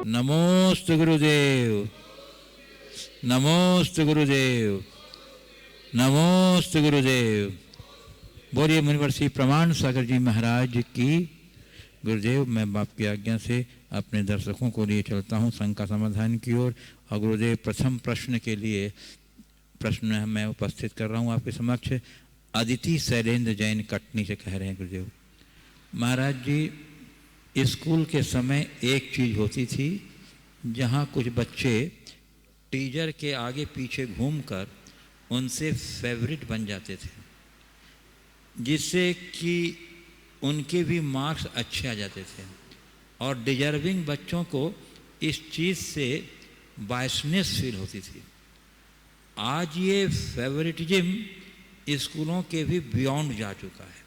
नमोस्तु गुरुदेव, नमोस्तु गुरुदेव, नमोस्तु गुरुदेव। बोलिए मुनिवर श्री प्रमाण सागर जी महाराज की। गुरुदेव, मैं बाप की आज्ञा से अपने दर्शकों को लिए चलता हूँ शंका समाधान की ओर। और गुरुदेव, प्रथम प्रश्न के लिए प्रश्न मैं उपस्थित कर रहा हूँ आपके समक्ष। अदिति शैलेंद्र जैन कटनी से कह रहे हैं, गुरुदेव महाराज जी, स्कूल के समय एक चीज़ होती थी जहाँ कुछ बच्चे टीचर के आगे पीछे घूमकर उनसे फेवरेट बन जाते थे, जिससे कि उनके भी मार्क्स अच्छे आ जाते थे और डिजर्विंग बच्चों को इस चीज़ से बायसनेस फील होती थी। आज ये फेवरेटिज्म स्कूलों के भी बियॉन्ड जा चुका है,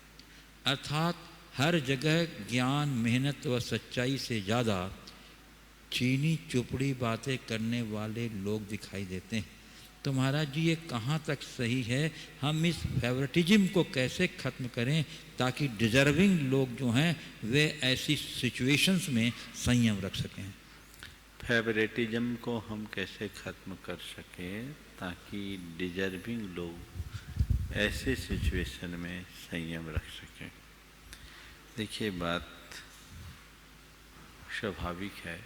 अर्थात हर जगह ज्ञान, मेहनत व सच्चाई से ज़्यादा चीनी चुपड़ी बातें करने वाले लोग दिखाई देते हैं। तो महाराज जी, ये कहाँ तक सही है? हम इस फेवरेटिज्म को कैसे ख़त्म करें ताकि डिजर्विंग लोग जो हैं वे ऐसी सिचुएशंस में संयम रख सकें? फेवरेटिज्म को हम कैसे ख़त्म कर सकें ताकि डिजर्विंग लोग ऐसे सिचुएशन में संयम रख सकें? देखिए, बात स्वाभाविक है।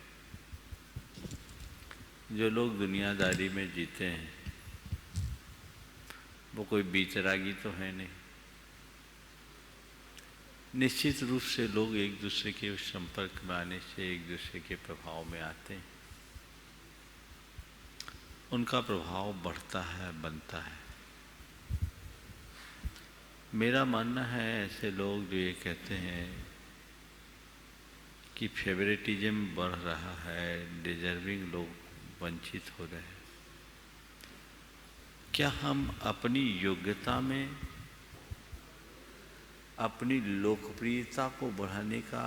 जो लोग दुनियादारी में जीते हैं वो कोई बीतरागी तो है नहीं। निश्चित रूप से लोग एक दूसरे के संपर्क में आने से एक दूसरे के प्रभाव में आते हैं, उनका प्रभाव बढ़ता है, बनता है। मेरा मानना है ऐसे लोग जो ये कहते हैं कि फेवरेटिज्म बढ़ रहा है, डिजर्विंग लोग वंचित हो रहे हैं, क्या हम अपनी योग्यता में अपनी लोकप्रियता को बढ़ाने का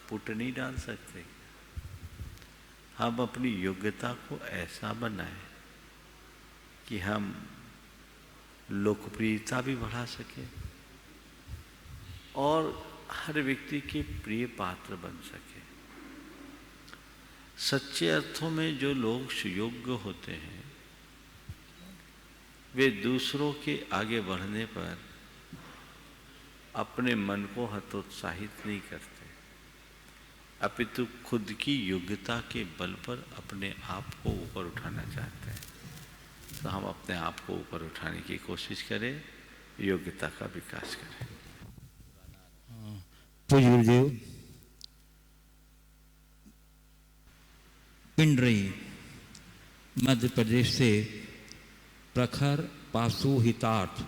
पुट नहीं डाल सकते? हम अपनी योग्यता को ऐसा बनाएं कि हम लोकप्रियता भी बढ़ा सकें और हर व्यक्ति के प्रिय पात्र बन सके। सच्चे अर्थों में जो लोग सुयोग्य होते हैं वे दूसरों के आगे बढ़ने पर अपने मन को हतोत्साहित नहीं करते, अपितु खुद की योग्यता के बल पर अपने आप को ऊपर उठाना चाहते हैं। तो हम अपने आप को ऊपर उठाने की कोशिश करें, योग्यता का विकास करें। पूज्य गुरुदेव, पिंडरी मध्य प्रदेश से प्रखर पासु हितार्थ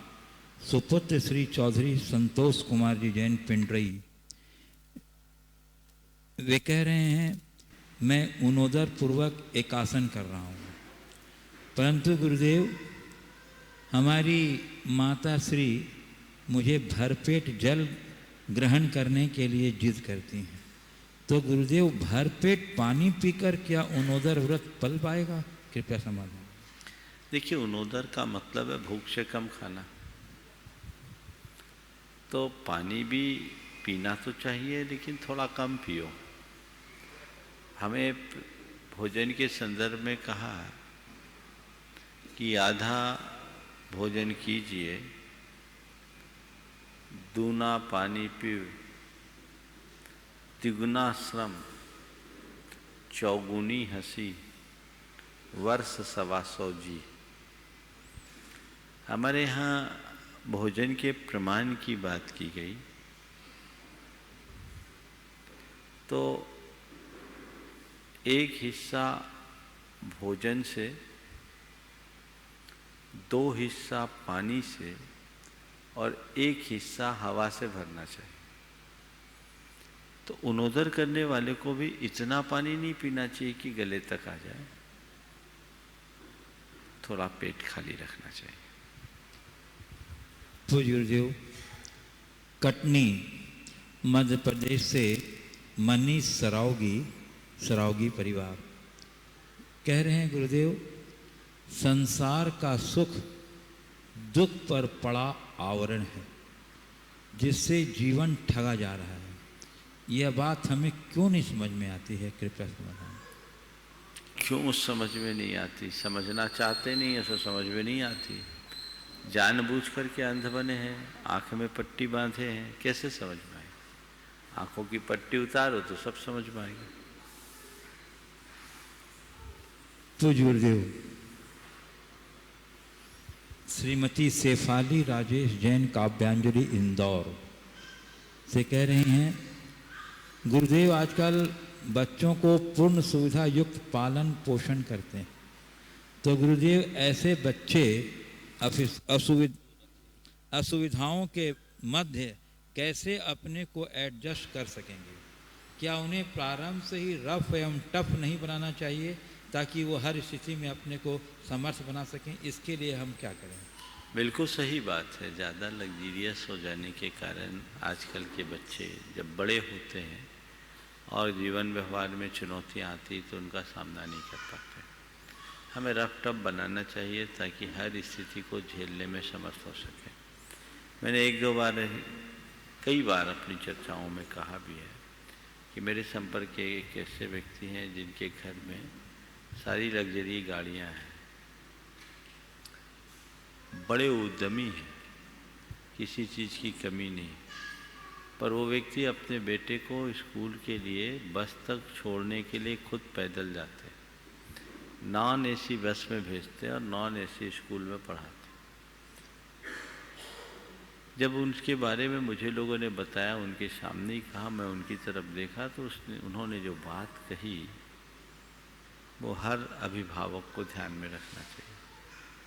सुपुत्र श्री चौधरी संतोष कुमार जी जैन पिंडरी, वे कह रहे हैं, मैं उनोदर पूर्वक एक आसन कर रहा हूँ, परंतु गुरुदेव हमारी माता श्री मुझे भरपेट जल ग्रहण करने के लिए जिद करती हैं। तो गुरुदेव, भरपेट पानी पीकर क्या उनोदर व्रत पल पाएगा? कृपया समाधान। देखिए, उनोदर का मतलब है भूख से कम खाना। तो पानी भी पीना तो चाहिए, लेकिन थोड़ा कम पियो। हमें भोजन के संदर्भ में कहा कि आधा भोजन कीजिए, दूना पानी पियो, तिगुना श्रम, चौगुनी हंसी, वर्ष 125 जी। हमारे यहाँ भोजन के प्रमाण की बात की गई तो एक हिस्सा भोजन से, 2 हिस्सा पानी से और 1 हिस्सा हवा से भरना चाहिए। तो उनोदर करने वाले को भी इतना पानी नहीं पीना चाहिए कि गले तक आ जाए, थोड़ा पेट खाली रखना चाहिए। पूज्य गुरुदेव, कटनी मध्य प्रदेश से मनीष सरावगी परिवार कह रहे हैं, गुरुदेव संसार का सुख दुख पर पड़ा आवरण है जिससे जीवन ठगा जा रहा है। यह बात हमें क्यों नहीं समझ में आती है? कृपया समाधान। क्यों समझ में नहीं आती? समझना चाहते नहीं है, सो समझ में नहीं आती। जानबूझ करके अंध बने हैं, आँख में पट्टी बांधे हैं, कैसे समझ में आए? आँखों की पट्टी उतारो तो सब समझ में आएगा। पूज्य गुरुदेव, श्रीमती शेफाली राजेश जैन काव्यांजलि इंदौर से कह रही हैं, गुरुदेव आजकल बच्चों को पूर्ण सुविधा युक्त पालन पोषण करते हैं, तो गुरुदेव ऐसे बच्चे असुविधाओं के मध्य कैसे अपने को एडजस्ट कर सकेंगे? क्या उन्हें प्रारंभ से ही रफ एवं टफ नहीं बनाना चाहिए ताकि वो हर स्थिति में अपने को समर्थ बना सकें? इसके लिए हम क्या करें? बिल्कुल सही बात है। ज़्यादा लग्जीरियस हो जाने के कारण आजकल के बच्चे जब बड़े होते हैं और जीवन व्यवहार में चुनौतियाँ आती तो उनका सामना नहीं कर पाते। हमें रफ टफ बनाना चाहिए ताकि हर स्थिति को झेलने में समर्थ हो सके। मैंने कई बार अपनी चर्चाओं में कहा भी है कि मेरे संपर्क के एक ऐसे व्यक्ति हैं जिनके घर में सारी लग्जरी गाड़ियां हैं, बड़े उद्यमी हैं, किसी चीज़ की कमी नहीं, पर वो व्यक्ति अपने बेटे को स्कूल के लिए बस तक छोड़ने के लिए खुद पैदल जाते, नॉन एसी बस में भेजते और नॉन एसी स्कूल में पढ़ाते। जब उनके बारे में मुझे लोगों ने बताया, उनके सामने ही कहा, मैं उनकी तरफ देखा तो उन्होंने जो बात कही वो हर अभिभावक को ध्यान में रखना चाहिए।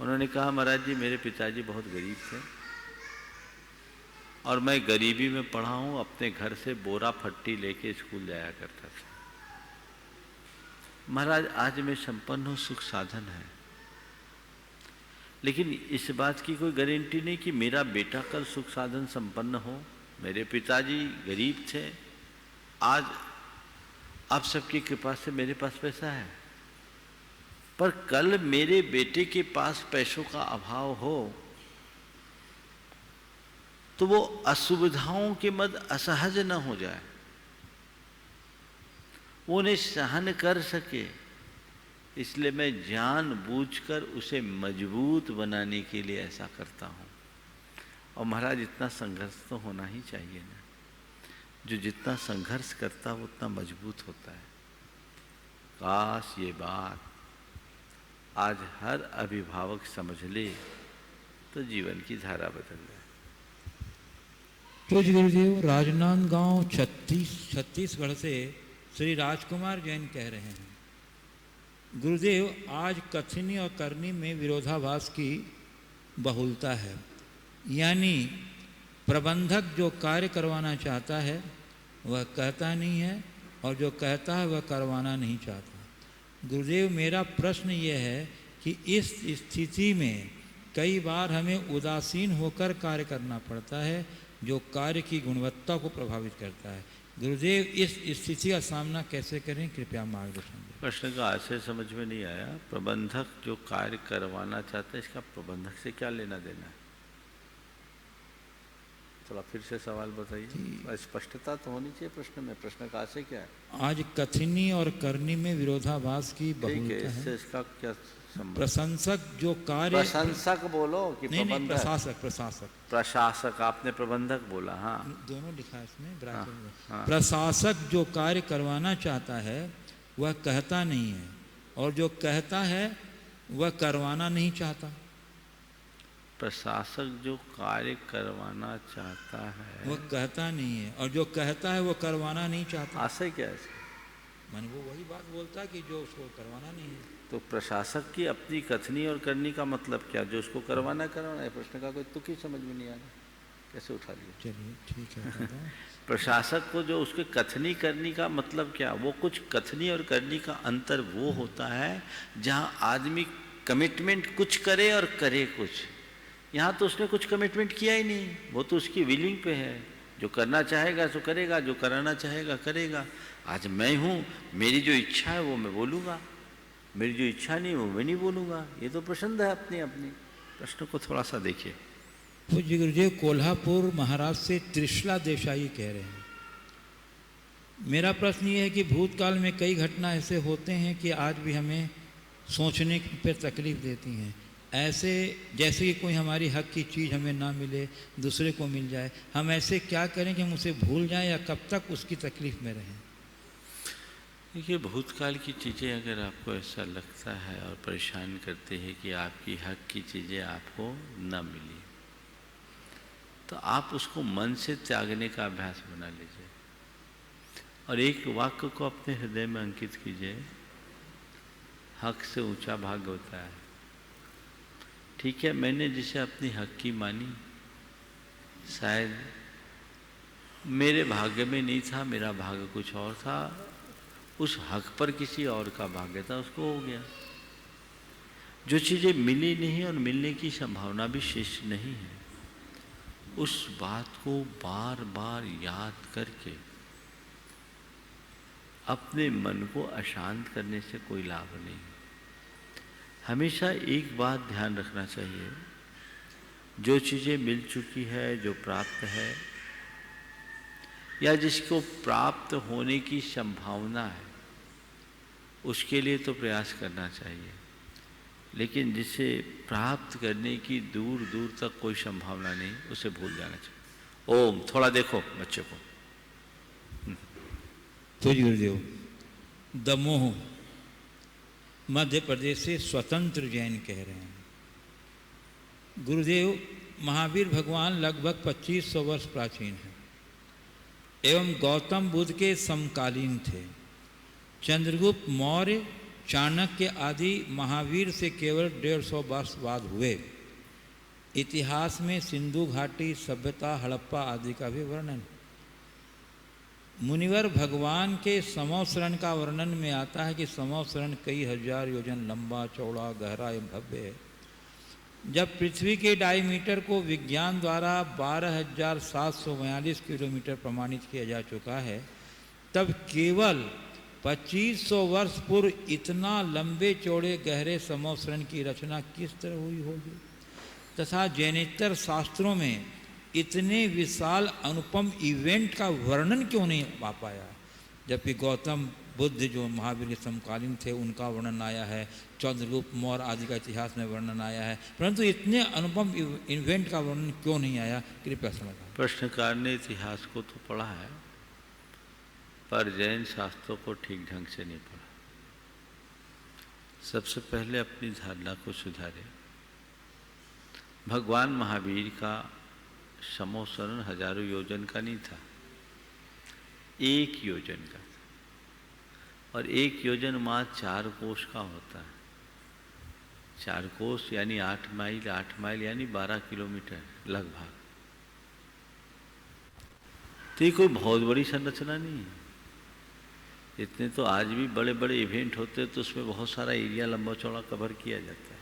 उन्होंने कहा, महाराज जी मेरे पिताजी बहुत गरीब थे और मैं गरीबी में पढ़ा हूँ, अपने घर से बोरा फट्टी लेके स्कूल जाया करता था। महाराज आज मैं संपन्न हूँ, सुख साधन है, लेकिन इस बात की कोई गारंटी नहीं कि मेरा बेटा कल सुख साधन संपन्न हो। मेरे पिताजी गरीब थे, आज आप सबकी कृपा से मेरे पास पैसा है, पर कल मेरे बेटे के पास पैसों का अभाव हो तो वो असुविधाओं के मध्य असहज न हो जाए, वो उन्हें सहन कर सके। इसलिए मैं जानबूझकर उसे मजबूत बनाने के लिए ऐसा करता हूँ। और महाराज इतना संघर्ष तो होना ही चाहिए ना, जो जितना संघर्ष करता है वो उतना मजबूत होता है। काश ये बात आज हर अभिभावक समझ ले तो जीवन की धारा बदल जाए। पूज्य गुरुदेव, राजनांदगांव छत्तीसगढ़ से श्री राजकुमार जैन कह रहे हैं, गुरुदेव आज कथनी और करनी में विरोधाभास की बहुलता है, यानी प्रबंधक जो कार्य करवाना चाहता है वह कहता नहीं है और जो कहता है वह करवाना नहीं चाहता। गुरुदेव मेरा प्रश्न यह है कि इस स्थिति में कई बार हमें उदासीन होकर कार्य करना पड़ता है जो कार्य की गुणवत्ता को प्रभावित करता है। गुरुदेव इस स्थिति का सामना कैसे करें, कृपया मार्गदर्शन दें। प्रश्न का आशय समझ में नहीं आया। प्रबंधक जो कार्य करवाना चाहता है, इसका प्रबंधक से क्या लेना देना है? थोड़ा फिर से सवाल बताइए, स्पष्टता तो होनी चाहिए प्रश्न में। प्रश्न का आशय क्या है? आज कथनी और करनी में विरोधाभास की बहुलता है। इसका क्या संबंध? प्रशंसक जो कार्य, प्रशंसक बोलो कि नहीं, प्रशासक आपने प्रबंधक बोला। हाँ, दोनों लिखा है इसमें ब्रैकेट में। प्रशासक जो कार्य करवाना चाहता है वह कहता नहीं है और जो कहता है वह करवाना नहीं चाहता। प्रशासक जो कार्य करवाना चाहता है वह कहता नहीं है और जो कहता है वह करवाना नहीं चाहता। आशय क्या है? मन वो वही बात बोलता है कि जो उसको करवाना नहीं है। तो प्रशासक की अपनी कथनी और करनी का मतलब क्या? जो उसको करवाना है। प्रश्न का कोई तुक ही समझ में नहीं आ रहा, कैसे उठा लिया? चलिए ठीक है। प्रशासक को जो उसके कथनी करनी का मतलब क्या? वो कुछ कथनी और करनी का अंतर वो होता है जहाँ आदमी कमिटमेंट कुछ करे और करे कुछ। यहाँ तो उसने कुछ कमिटमेंट किया ही नहीं, वो तो उसकी विलिंग पे है। जो करना चाहेगा सो करेगा, जो कराना चाहेगा करेगा। आज मैं हूँ, मेरी जो इच्छा है वो मैं बोलूँगा, मेरी जो इच्छा नहीं वो मैं नहीं बोलूँगा। ये तो पसंद है अपनी अपनी। प्रश्न को थोड़ा सा देखिए। पूज्य गुरुदेव, कोल्हापुर महाराष्ट्र से त्रिशला देसाई कह रहे हैं, मेरा प्रश्न ये है कि भूतकाल में कई घटना ऐसे होते हैं कि आज भी हमें सोचने पर तकलीफ़ देती हैं। ऐसे जैसे कि कोई हमारी हक की चीज़ हमें ना मिले, दूसरे को मिल जाए, हम ऐसे क्या करें कि हम उसे भूल जाएं या कब तक उसकी तकलीफ़ में रहें? देखिए, भूतकाल की चीज़ें अगर आपको ऐसा लगता है और परेशान करते हैं कि आपकी हक की चीज़ें आपको न मिली, तो आप उसको मन से त्यागने का अभ्यास बना लीजिए और एक वाक्य को अपने हृदय में अंकित कीजिए, हक से ऊंचा भाग्य होता है। ठीक है, मैंने जिसे अपनी हक की मानी, शायद मेरे भाग्य में नहीं था, मेरा भाग्य कुछ और था, उस हक पर किसी और का भाग्य था, उसको हो गया। जो चीज़ें मिली नहीं और मिलने की संभावना भी शेष नहीं है, उस बात को बार बार याद करके अपने मन को अशांत करने से कोई लाभ नहीं। हमेशा एक बात ध्यान रखना चाहिए, जो चीज़ें मिल चुकी है, जो प्राप्त है या जिसको प्राप्त होने की संभावना है, उसके लिए तो प्रयास करना चाहिए, लेकिन जिसे प्राप्त करने की दूर दूर तक कोई संभावना नहीं, उसे भूल जाना चाहिए। ओम, थोड़ा देखो बच्चे को। तो गुरुदेव, दमोह मध्य प्रदेश से स्वतंत्र जैन कह रहे हैं। गुरुदेव, महावीर भगवान लगभग 2500 वर्ष प्राचीन हैं एवं गौतम बुद्ध के समकालीन थे। चंद्रगुप्त मौर्य, चाणक्य आदि महावीर से केवल 150 वर्ष बाद हुए। इतिहास में सिंधु घाटी सभ्यता, हड़प्पा आदि का भी वर्णन। मुनिवर भगवान के समोसरण का वर्णन में आता है कि समोसरण कई हजार योजन लंबा, चौड़ा, गहरा एवं भव्य है। जब पृथ्वी के डायमीटर को विज्ञान द्वारा 12,742 किलोमीटर प्रमाणित किया जा चुका है, तब केवल 2500 वर्ष पूर्व इतना लंबे चौड़े गहरे समोसरण की रचना किस तरह हुई होगी, तथा जैनेतर शास्त्रों में इतने विशाल अनुपम इवेंट का वर्णन क्यों नहीं आ पाया? जबकि गौतम बुद्ध जो महावीर के समकालीन थे, उनका वर्णन आया है, चंद्रगुप्त मौर्य आदि का इतिहास में वर्णन आया है, परंतु इतने अनुपम इवेंट का वर्णन क्यों नहीं आया? कृपया समझाएं। प्रश्नकार ने इतिहास को तो पढ़ा है, पर जैन शास्त्रों को ठीक ढंग से नहीं पढ़ा। सबसे पहले अपनी धारणा को सुधारे। भगवान महावीर का समोसरण हजारों योजन का नहीं था, 1 योजन का था, और 1 योजन मात्र 4 कोस का होता है। 4 कोस यानी 8 माइल, 8 माइल यानी 12 किलोमीटर लगभग। तो ये कोई बहुत बड़ी संरचना नहीं है। इतने तो आज भी बड़े बड़े इवेंट होते हैं, तो उसमें बहुत सारा एरिया लंबा चौड़ा कवर किया जाता है।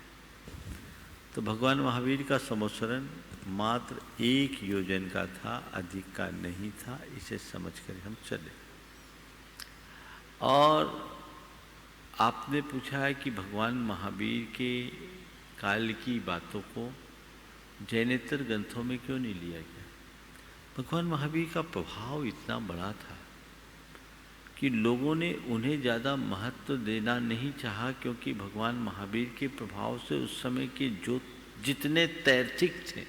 तो भगवान महावीर का समोसरण मात्र 1 योजन का था, अधिक का नहीं था। इसे समझ कर हम चले। और आपने पूछा है कि भगवान महावीर के काल की बातों को जैनेतर ग्रंथों में क्यों नहीं लिया गया? भगवान महावीर का प्रभाव इतना बड़ा था कि लोगों ने उन्हें ज़्यादा महत्व देना नहीं चाहा, क्योंकि भगवान महावीर के प्रभाव से उस समय के जो जितने तैर्थिक थे,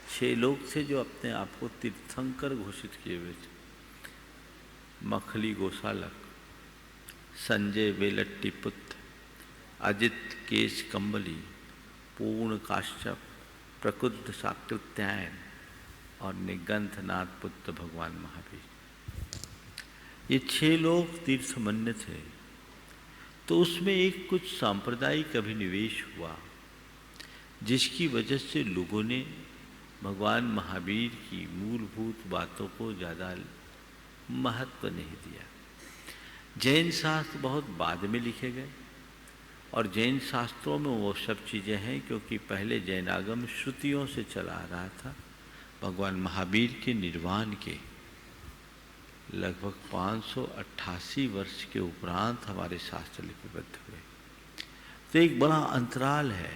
6 लोग थे जो अपने आप को तीर्थंकर घोषित किए हुए थे। मखली गोसालक, संजय वेलट्टी पुत्र, अजित केश कंबली, पूर्ण काश्यप, प्रकुद्ध साकृत्यायन और निगंधनाथ पुत्र भगवान महावीर। ये 6 लोग तीर्थमन्य थे। तो उसमें एक कुछ सांप्रदायिक अभिनिवेश हुआ, जिसकी वजह से लोगों ने भगवान महावीर की मूलभूत बातों को ज़्यादा महत्व नहीं दिया। जैन शास्त्र बहुत बाद में लिखे गए, और जैन शास्त्रों में वो सब चीज़ें हैं क्योंकि पहले जैनागम श्रुतियों से चला आ रहा था। भगवान महावीर के निर्वाण के लगभग 588 वर्ष के उपरांत हमारे शास्त्र लिपिबद्ध हुए। तो एक बड़ा अंतराल है,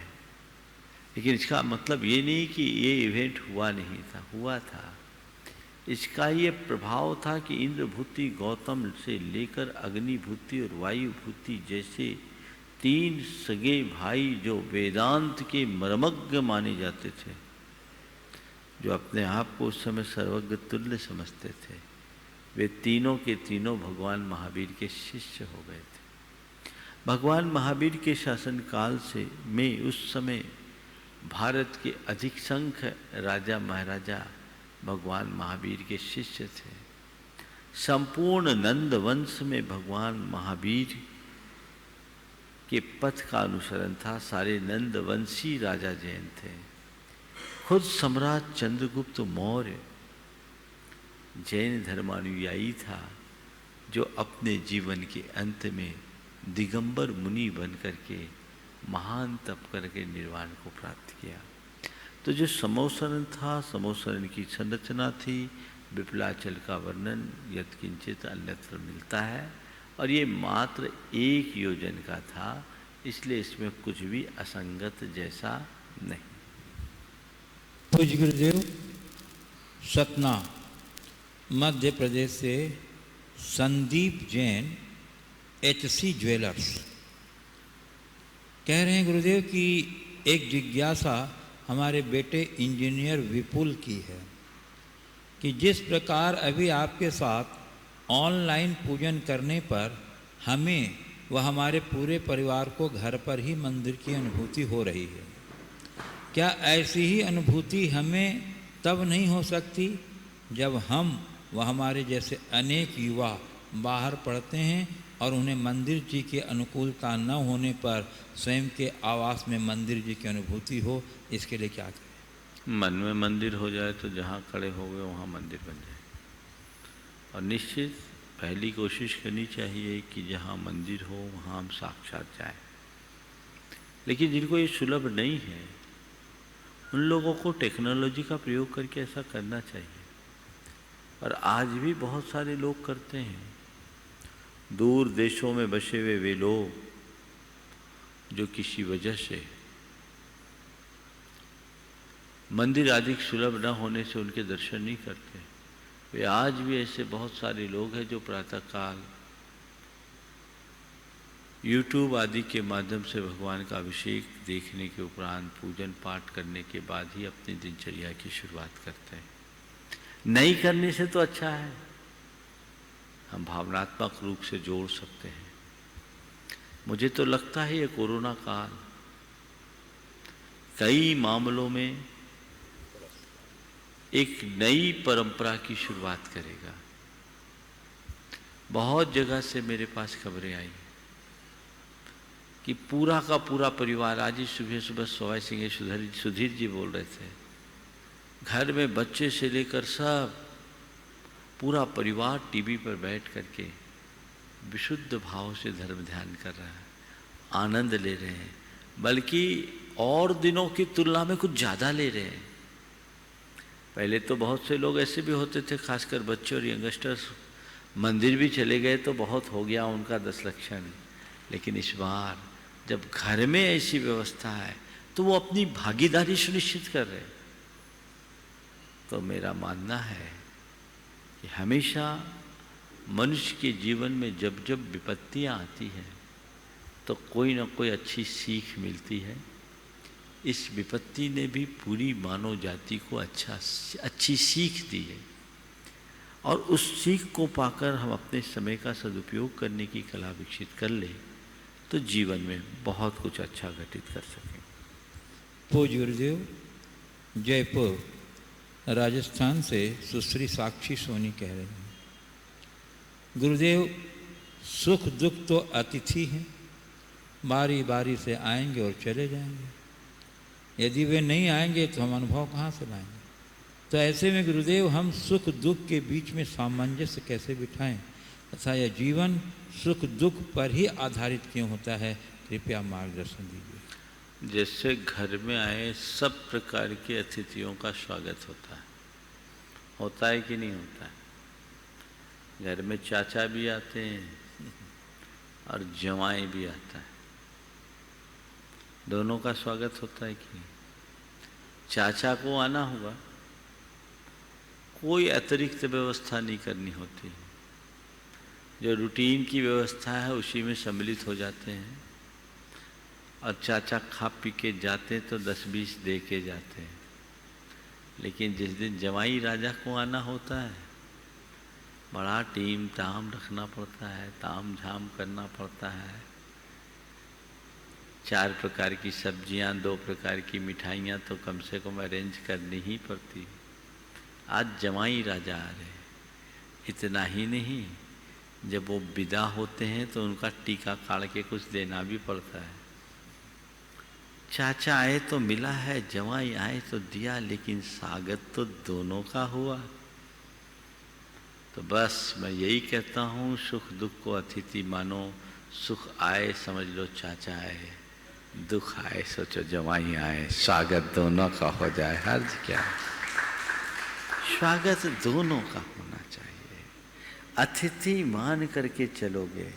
लेकिन इसका मतलब ये नहीं कि ये इवेंट हुआ नहीं था, हुआ था। इसका ये प्रभाव था कि इंद्रभूति गौतम से लेकर अग्निभूति और वायुभूति जैसे 3 सगे भाई जो वेदांत के मर्मज्ञ माने जाते थे, जो अपने आप को उस समय सर्वज्ञ तुल्य समझते थे, वे तीनों के तीनों भगवान महावीर के शिष्य हो गए थे। भगवान महावीर के शासन काल से में उस समय भारत के अधिक संख्य राजा महाराजा भगवान महावीर के शिष्य थे। संपूर्ण नंद वंश में भगवान महावीर के पथ का अनुसरण था। सारे नंद वंशी राजा जैन थे। खुद सम्राट चंद्रगुप्त मौर्य जैन धर्मानुयायी था, जो अपने जीवन के अंत में दिगंबर मुनि बन करके महान तप करके निर्वाण को प्राप्त किया। तो जो समोसरण था, समोसरण की संरचना थी, विपुलाचल का वर्णन यत्किंचित अन्यत्र मिलता है, और ये मात्र 1 योजन का था, इसलिए इसमें कुछ भी असंगत जैसा नहीं। पूज्य गुरुदेव, सतना मध्य प्रदेश से संदीप जैन HC ज्वेलर्स कह रहे हैं गुरुदेव कि एक जिज्ञासा हमारे बेटे इंजीनियर विपुल की है कि जिस प्रकार अभी आपके साथ ऑनलाइन पूजन करने पर हमें व हमारे पूरे परिवार को घर पर ही मंदिर की अनुभूति हो रही है, क्या ऐसी ही अनुभूति हमें तब नहीं हो सकती जब हम व हमारे जैसे अनेक युवा बाहर पढ़ते हैं और उन्हें मंदिर जी की अनुकूलता न होने पर स्वयं के आवास में मंदिर जी की अनुभूति हो? इसके लिए क्या करें? मन में मंदिर हो जाए तो जहाँ खड़े हो गए वहाँ मंदिर बन जाए। और निश्चित पहली कोशिश करनी चाहिए कि जहाँ मंदिर हो वहाँ हम साक्षात जाएं। लेकिन जिनको ये सुलभ नहीं है, उन लोगों को टेक्नोलॉजी का प्रयोग करके ऐसा करना चाहिए। और आज भी बहुत सारे लोग करते हैं। दूर देशों में बसे हुए वे लोग जो किसी वजह से मंदिर आदि सुलभ न होने से उनके दर्शन नहीं करते, वे आज भी ऐसे बहुत सारे लोग हैं जो प्रातःकाल YouTube आदि के माध्यम से भगवान का अभिषेक देखने के उपरांत पूजन पाठ करने के बाद ही अपनी दिनचर्या की शुरुआत करते हैं। नहीं करने से तो अच्छा है, हम भावनात्मक रूप से जोड़ सकते हैं। मुझे तो लगता है ये कोरोना काल कई मामलों में एक नई परंपरा की शुरुआत करेगा। बहुत जगह से मेरे पास खबरें आई कि पूरा का पूरा परिवार, आज ही सुबह सुबह सवाई सिंह सुधीर जी बोल रहे थे, घर में बच्चे से लेकर सब पूरा परिवार टीवी पर बैठ करके विशुद्ध भाव से धर्म ध्यान कर रहा है, आनंद ले रहे हैं, बल्कि और दिनों की तुलना में कुछ ज़्यादा ले रहे हैं। पहले तो बहुत से लोग ऐसे भी होते थे, खासकर बच्चे और यंगस्टर्स, मंदिर भी चले गए तो बहुत हो गया उनका 10 लक्षण। लेकिन इस बार जब घर में ऐसी व्यवस्था है तो वो अपनी भागीदारी सुनिश्चित कर रहे हैं। तो मेरा मानना है कि हमेशा मनुष्य के जीवन में जब जब विपत्तियां आती हैं तो कोई ना कोई अच्छी सीख मिलती है। इस विपत्ति ने भी पूरी मानव जाति को अच्छी सीख दी है, और उस सीख को पाकर हम अपने समय का सदुपयोग करने की कला विकसित कर ले तो जीवन में बहुत कुछ अच्छा घटित कर सकें। पूज्य गुरुदेव, जयपुर राजस्थान से सुश्री साक्षी सोनी कह रहे हैं, गुरुदेव सुख दुख तो अतिथि हैं, बारी बारी से आएंगे और चले जाएंगे। यदि वे नहीं आएंगे तो हम अनुभव कहाँ से लाएंगे? तो ऐसे में गुरुदेव हम सुख दुख के बीच में सामंजस्य कैसे बिठाएं तथा यह जीवन सुख दुख पर ही आधारित क्यों होता है? कृपया मार्गदर्शन दीजिए। जैसे घर में आए सब प्रकार के अतिथियों का स्वागत होता है कि नहीं होता है? घर में चाचा भी आते हैं और जवाई भी आता है, दोनों का स्वागत होता है कि नहीं? चाचा को आना होगा, कोई अतिरिक्त व्यवस्था नहीं करनी होती। जो रूटीन की व्यवस्था है उसी में सम्मिलित हो जाते हैं, और चाचा खा पी के जाते तो 10-20 दे के जाते हैं। लेकिन जिस दिन जवाई राजा को आना होता है, बड़ा टीम ताम रखना पड़ता है, ताम झाम करना पड़ता है। 4 प्रकार की सब्जियां, 2 प्रकार की मिठाइयाँ तो कम से कम अरेंज करनी ही पड़ती। आज जवाई राजा आ रहे। इतना ही नहीं, जब वो विदा होते हैं तो उनका टीका काढ़ के कुछ देना भी पड़ता है। चाचा आए तो मिला है, जवाई आए तो दिया, लेकिन स्वागत तो दोनों का हुआ। तो बस मैं यही कहता हूँ, सुख दुख को अतिथि मानो। सुख आए समझ लो चाचा आए, दुख आए सोचो जवाई आए। स्वागत दोनों का हो जाए, हर्ज क्या है? स्वागत दोनों का होना चाहिए। अतिथि मान करके चलोगे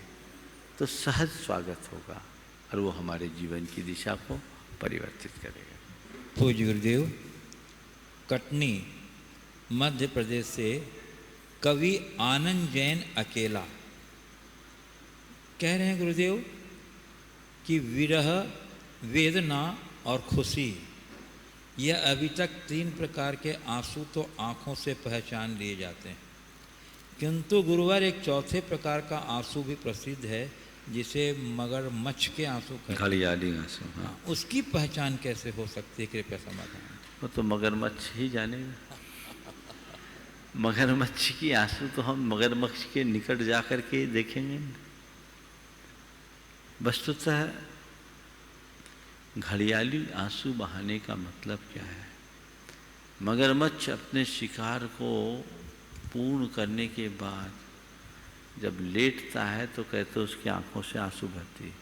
तो सहज स्वागत होगा, और वो हमारे जीवन की दिशा को परिवर्तित करेगा। पूज्य गुरुदेव, कटनी मध्य प्रदेश से कवि आनंद जैन अकेला कह रहे हैं गुरुदेव कि विरह, वेदना और खुशी, यह अभी तक 3 प्रकार के आंसू तो आँखों से पहचान लिए जाते हैं, किंतु गुरुवार एक चौथे प्रकार का आंसू भी प्रसिद्ध है, जिसे मगरमच्छ के आंसू कहते हैं। घड़ियाली आंसू। हाँ, उसकी पहचान कैसे हो सकती है, कृपया समाधान। वो तो मगरमच्छ ही जानेगा। मगरमच्छ की आंसू तो हम मगरमच्छ के निकट जाकर के देखेंगे। वस्तुतः घड़ियाली आंसू बहाने का मतलब क्या है? मगरमच्छ अपने शिकार को पूर्ण करने के बाद जब लेटता है तो कहते उसकी आंखों से आंसू बहती।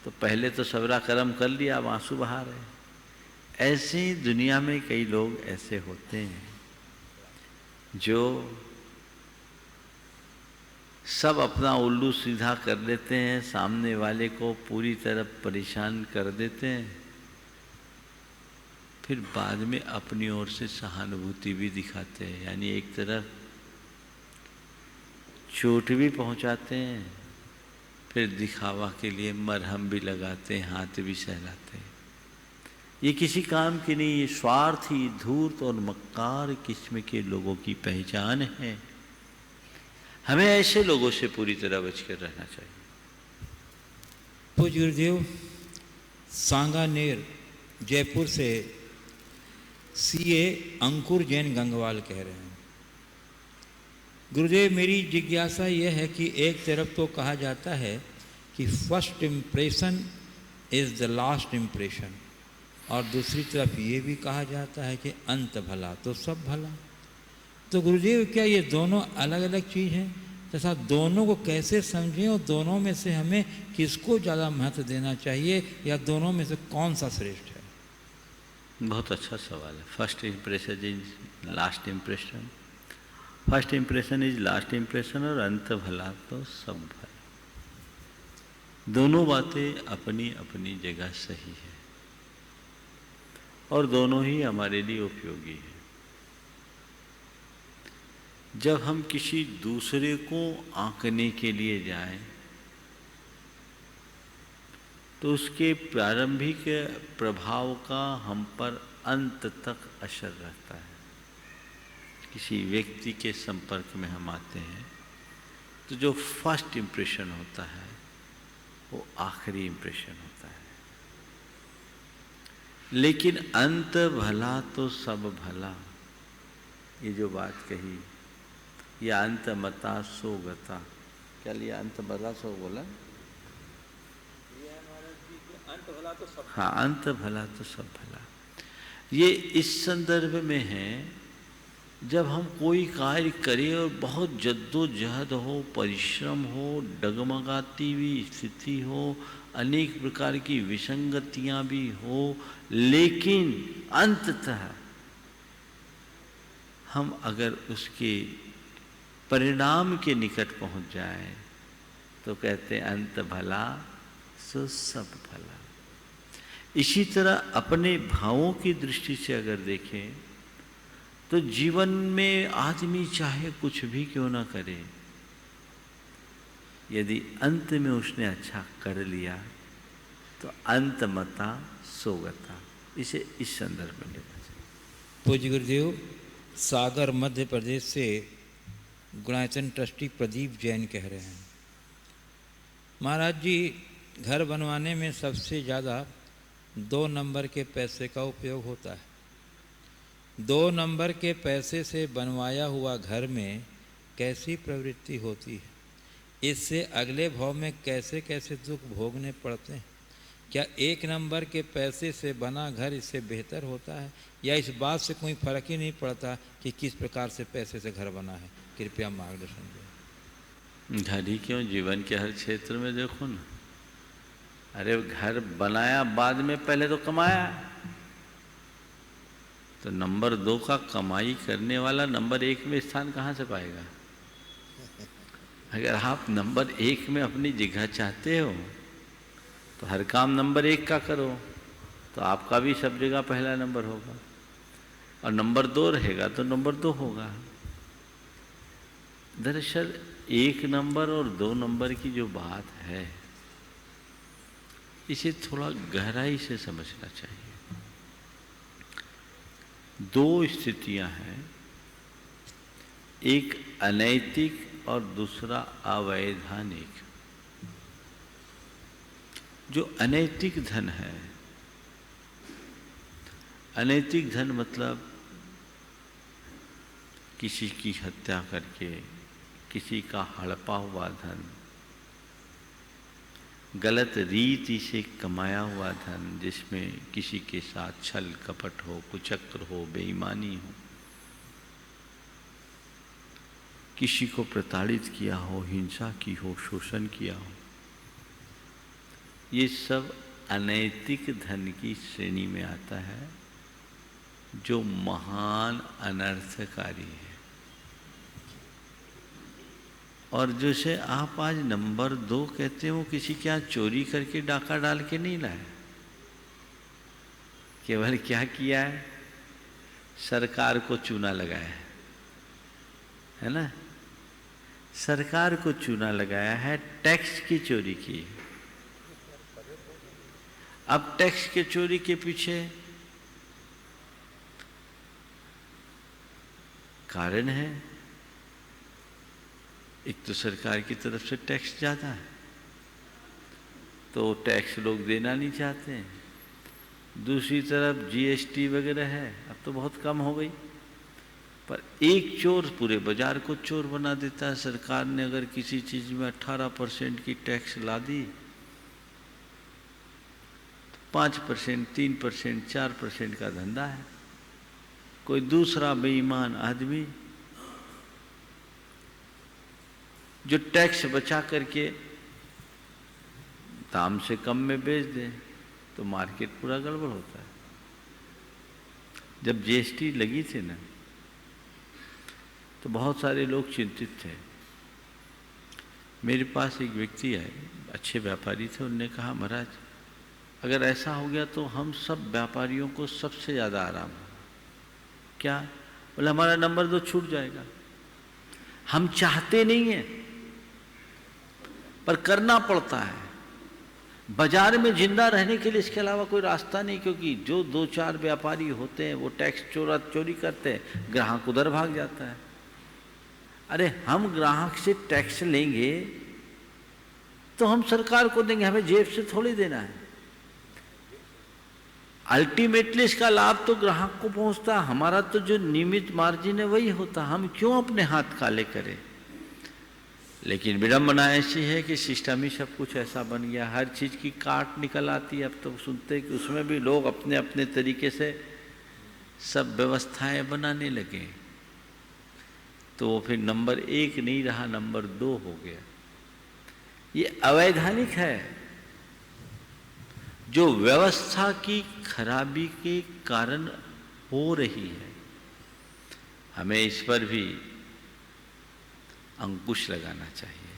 तो पहले तो सबरा कर्म कर लिया, अब आंसू बहा रहे। ऐसे ही दुनिया में कई लोग ऐसे होते हैं जो सब अपना उल्लू सीधा कर देते हैं, सामने वाले को पूरी तरह परेशान कर देते हैं, फिर बाद में अपनी ओर से सहानुभूति भी दिखाते हैं। यानी एक तरफ चोट भी पहुंचाते हैं, फिर दिखावा के लिए मरहम भी लगाते हैं, हाथ भी सहलाते हैं। ये किसी काम की नहीं, ये स्वार्थी, धूर्त और मक्कार किस्म के लोगों की पहचान है। हमें ऐसे लोगों से पूरी तरह बचकर रहना चाहिए। पूज्य गुरुदेव, सांगानेर जयपुर से सीए अंकुर जैन गंगवाल कह रहे हैं, गुरुदेव मेरी जिज्ञासा यह है कि एक तरफ तो कहा जाता है कि first impression is the last impression, और दूसरी तरफ ये भी कहा जाता है कि अंत भला तो सब भला। तो गुरुदेव क्या ये दोनों अलग अलग चीज़ हैं, तथा दोनों को कैसे समझें, और दोनों में से हमें किसको ज़्यादा महत्व देना चाहिए, या दोनों में से कौन सा श्रेष्ठ है? बहुत अच्छा सवाल है। First impression is last impression, first impression is last impression, और अंत भला तो सब भला। दोनों बातें अपनी अपनी जगह सही है, और दोनों ही हमारे लिए उपयोगी है। जब हम किसी दूसरे को आंकने के लिए जाएं, तो उसके प्रारंभिक प्रभाव का हम पर अंत तक असर रहता है। किसी व्यक्ति के संपर्क में हम आते हैं तो जो फर्स्ट इम्प्रेशन होता है वो आखिरी इम्प्रेशन होता है, लेकिन अंत भला तो सब भला, ये जो बात कही, या अंत मता सो गता, क्या लिया? अंत भला सो बोला, हाँ, अंत भला तो सब भला। ये इस संदर्भ में है जब हम कोई कार्य करें और बहुत जद्दोजहद हो, परिश्रम हो, डगमगाती हुई स्थिति हो, अनेक प्रकार की विसंगतियां भी हो, लेकिन अंततः हम अगर उसके परिणाम के निकट पहुंच जाएं तो कहते हैं अंत भला सो सब भला। इसी तरह अपने भावों की दृष्टि से अगर देखें तो जीवन में आदमी चाहे कुछ भी क्यों ना करे, यदि अंत में उसने अच्छा कर लिया तो अंतमता सोगता, इसे इस संदर्भ में लेना चाहिए। पूज्य गुरुदेव, सागर मध्य प्रदेश से गुणायतन ट्रस्टी प्रदीप जैन कह रहे हैं, महाराज जी घर बनवाने में सबसे ज़्यादा 2 नंबर के पैसे का उपयोग होता है। 2 नंबर के पैसे से बनवाया हुआ घर में कैसी प्रवृत्ति होती है, इससे अगले भाव में कैसे कैसे दुख भोगने पड़ते हैं। क्या 1 नंबर के पैसे से बना घर इससे बेहतर होता है, या इस बात से कोई फर्क ही नहीं पड़ता कि किस प्रकार से पैसे से घर बना है? कृपया मार्गदर्शन दें। घर ही क्यों, जीवन के हर क्षेत्र में देखो ना। अरे घर बनाया बाद में, पहले तो कमाया। तो नंबर 2 का कमाई करने वाला नंबर 1 में स्थान कहाँ से पाएगा? अगर आप नंबर 1 में अपनी जगह चाहते हो तो हर काम नंबर 1 का करो, तो आपका भी सब जगह पहला नंबर होगा। और नंबर 2 रहेगा तो नंबर 2 होगा। दरअसल 1 नंबर और 2 नंबर की जो बात है, इसे थोड़ा गहराई से समझना चाहिए। 2 स्थितियां हैं, एक अनैतिक और दूसरा अवैधानिक। जो अनैतिक धन है, अनैतिक धन मतलब किसी की हत्या करके किसी का हड़पा हुआ धन, गलत रीति से कमाया हुआ धन, जिसमें किसी के साथ छल कपट हो, कुचक्र हो, बेईमानी हो, किसी को प्रताड़ित किया हो, हिंसा की हो, शोषण किया हो, ये सब अनैतिक धन की श्रेणी में आता है, जो महान अनर्थकारी है। और जैसे आप आज नंबर 2 कहते हो, किसी के यहाँ चोरी करके डाका डाल के नहीं लाए, केवल क्या किया है, सरकार को चूना लगाया है ना? सरकार को चूना लगाया है, टैक्स की चोरी की। अब टैक्स के चोरी के पीछे कारण है, एक तो सरकार की तरफ से टैक्स ज़्यादा है, तो टैक्स लोग देना नहीं चाहते हैं। दूसरी तरफ जीएसटी वगैरह है, अब तो बहुत कम हो गई, पर एक चोर पूरे बाजार को चोर बना देता है। सरकार ने अगर किसी चीज़ में 18% की टैक्स ला दी, तो 5%, 3%, 4% का धंधा है। कोई दूसरा बेईमान आदमी जो टैक्स बचा करके दाम से कम में बेच दे, तो मार्केट पूरा गड़बड़ होता है। जब जीएसटी लगी थी ना, तो बहुत सारे लोग चिंतित थे। मेरे पास एक व्यक्ति आए, अच्छे व्यापारी थे, उन्होंने कहा महाराज अगर ऐसा हो गया तो हम सब व्यापारियों को सबसे ज़्यादा आराम होगा। क्या? बोले हमारा नंबर 2 छूट जाएगा। हम चाहते नहीं हैं, पर करना पड़ता है। बाजार में जिंदा रहने के लिए इसके अलावा कोई रास्ता नहीं, क्योंकि जो 2-4 व्यापारी होते हैं वो टैक्स चोरी करते हैं, ग्राहक उधर भाग जाता है। अरे हम ग्राहक से टैक्स लेंगे तो हम सरकार को देंगे, हमें जेब से थोड़ी देना है। अल्टीमेटली इसका लाभ तो ग्राहक को पहुंचता है, हमारा तो जो नियमित मार्जिन है वही होता। हम क्यों अपने हाथ काले करें? लेकिन विडंबना ऐसी है कि सिस्टम ही सब कुछ ऐसा बन गया, हर चीज़ की काट निकल आती है। अब तो सुनते हैं कि उसमें भी लोग अपने अपने तरीके से सब व्यवस्थाएं बनाने लगे, तो वो फिर नंबर 1 नहीं रहा, नंबर 2 हो गया। ये अवैधानिक है, जो व्यवस्था की खराबी के कारण हो रही है। हमें इस पर भी अंकुश लगाना चाहिए।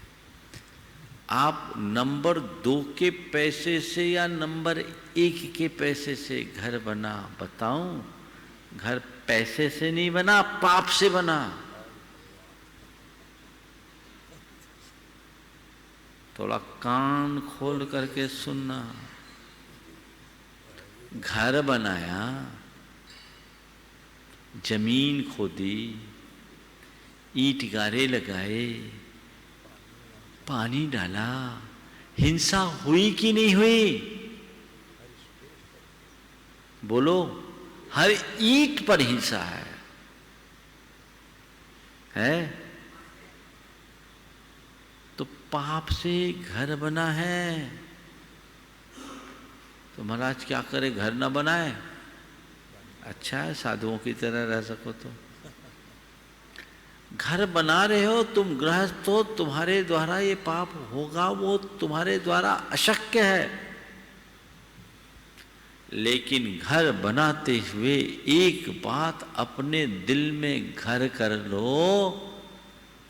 आप नंबर 2 के पैसे से या नंबर 1 के पैसे से घर बना, बताऊं? घर पैसे से नहीं बना, पाप से बना। थोड़ा कान खोल करके सुनना। घर बनाया, जमीन खोदी, ईंट गारे लगाए, पानी डाला, हिंसा हुई कि नहीं हुई? बोलो, हर ईंट पर हिंसा है? तो पाप से घर बना है, तो महाराज क्या करे, घर ना बनाए? अच्छा है, साधुओं की तरह रह सको तो। घर बना रहे हो तुम, गृहस्थ हो, तुम्हारे द्वारा ये पाप होगा, वो तुम्हारे द्वारा अशक्य है। लेकिन घर बनाते हुए एक बात अपने दिल में घर कर लो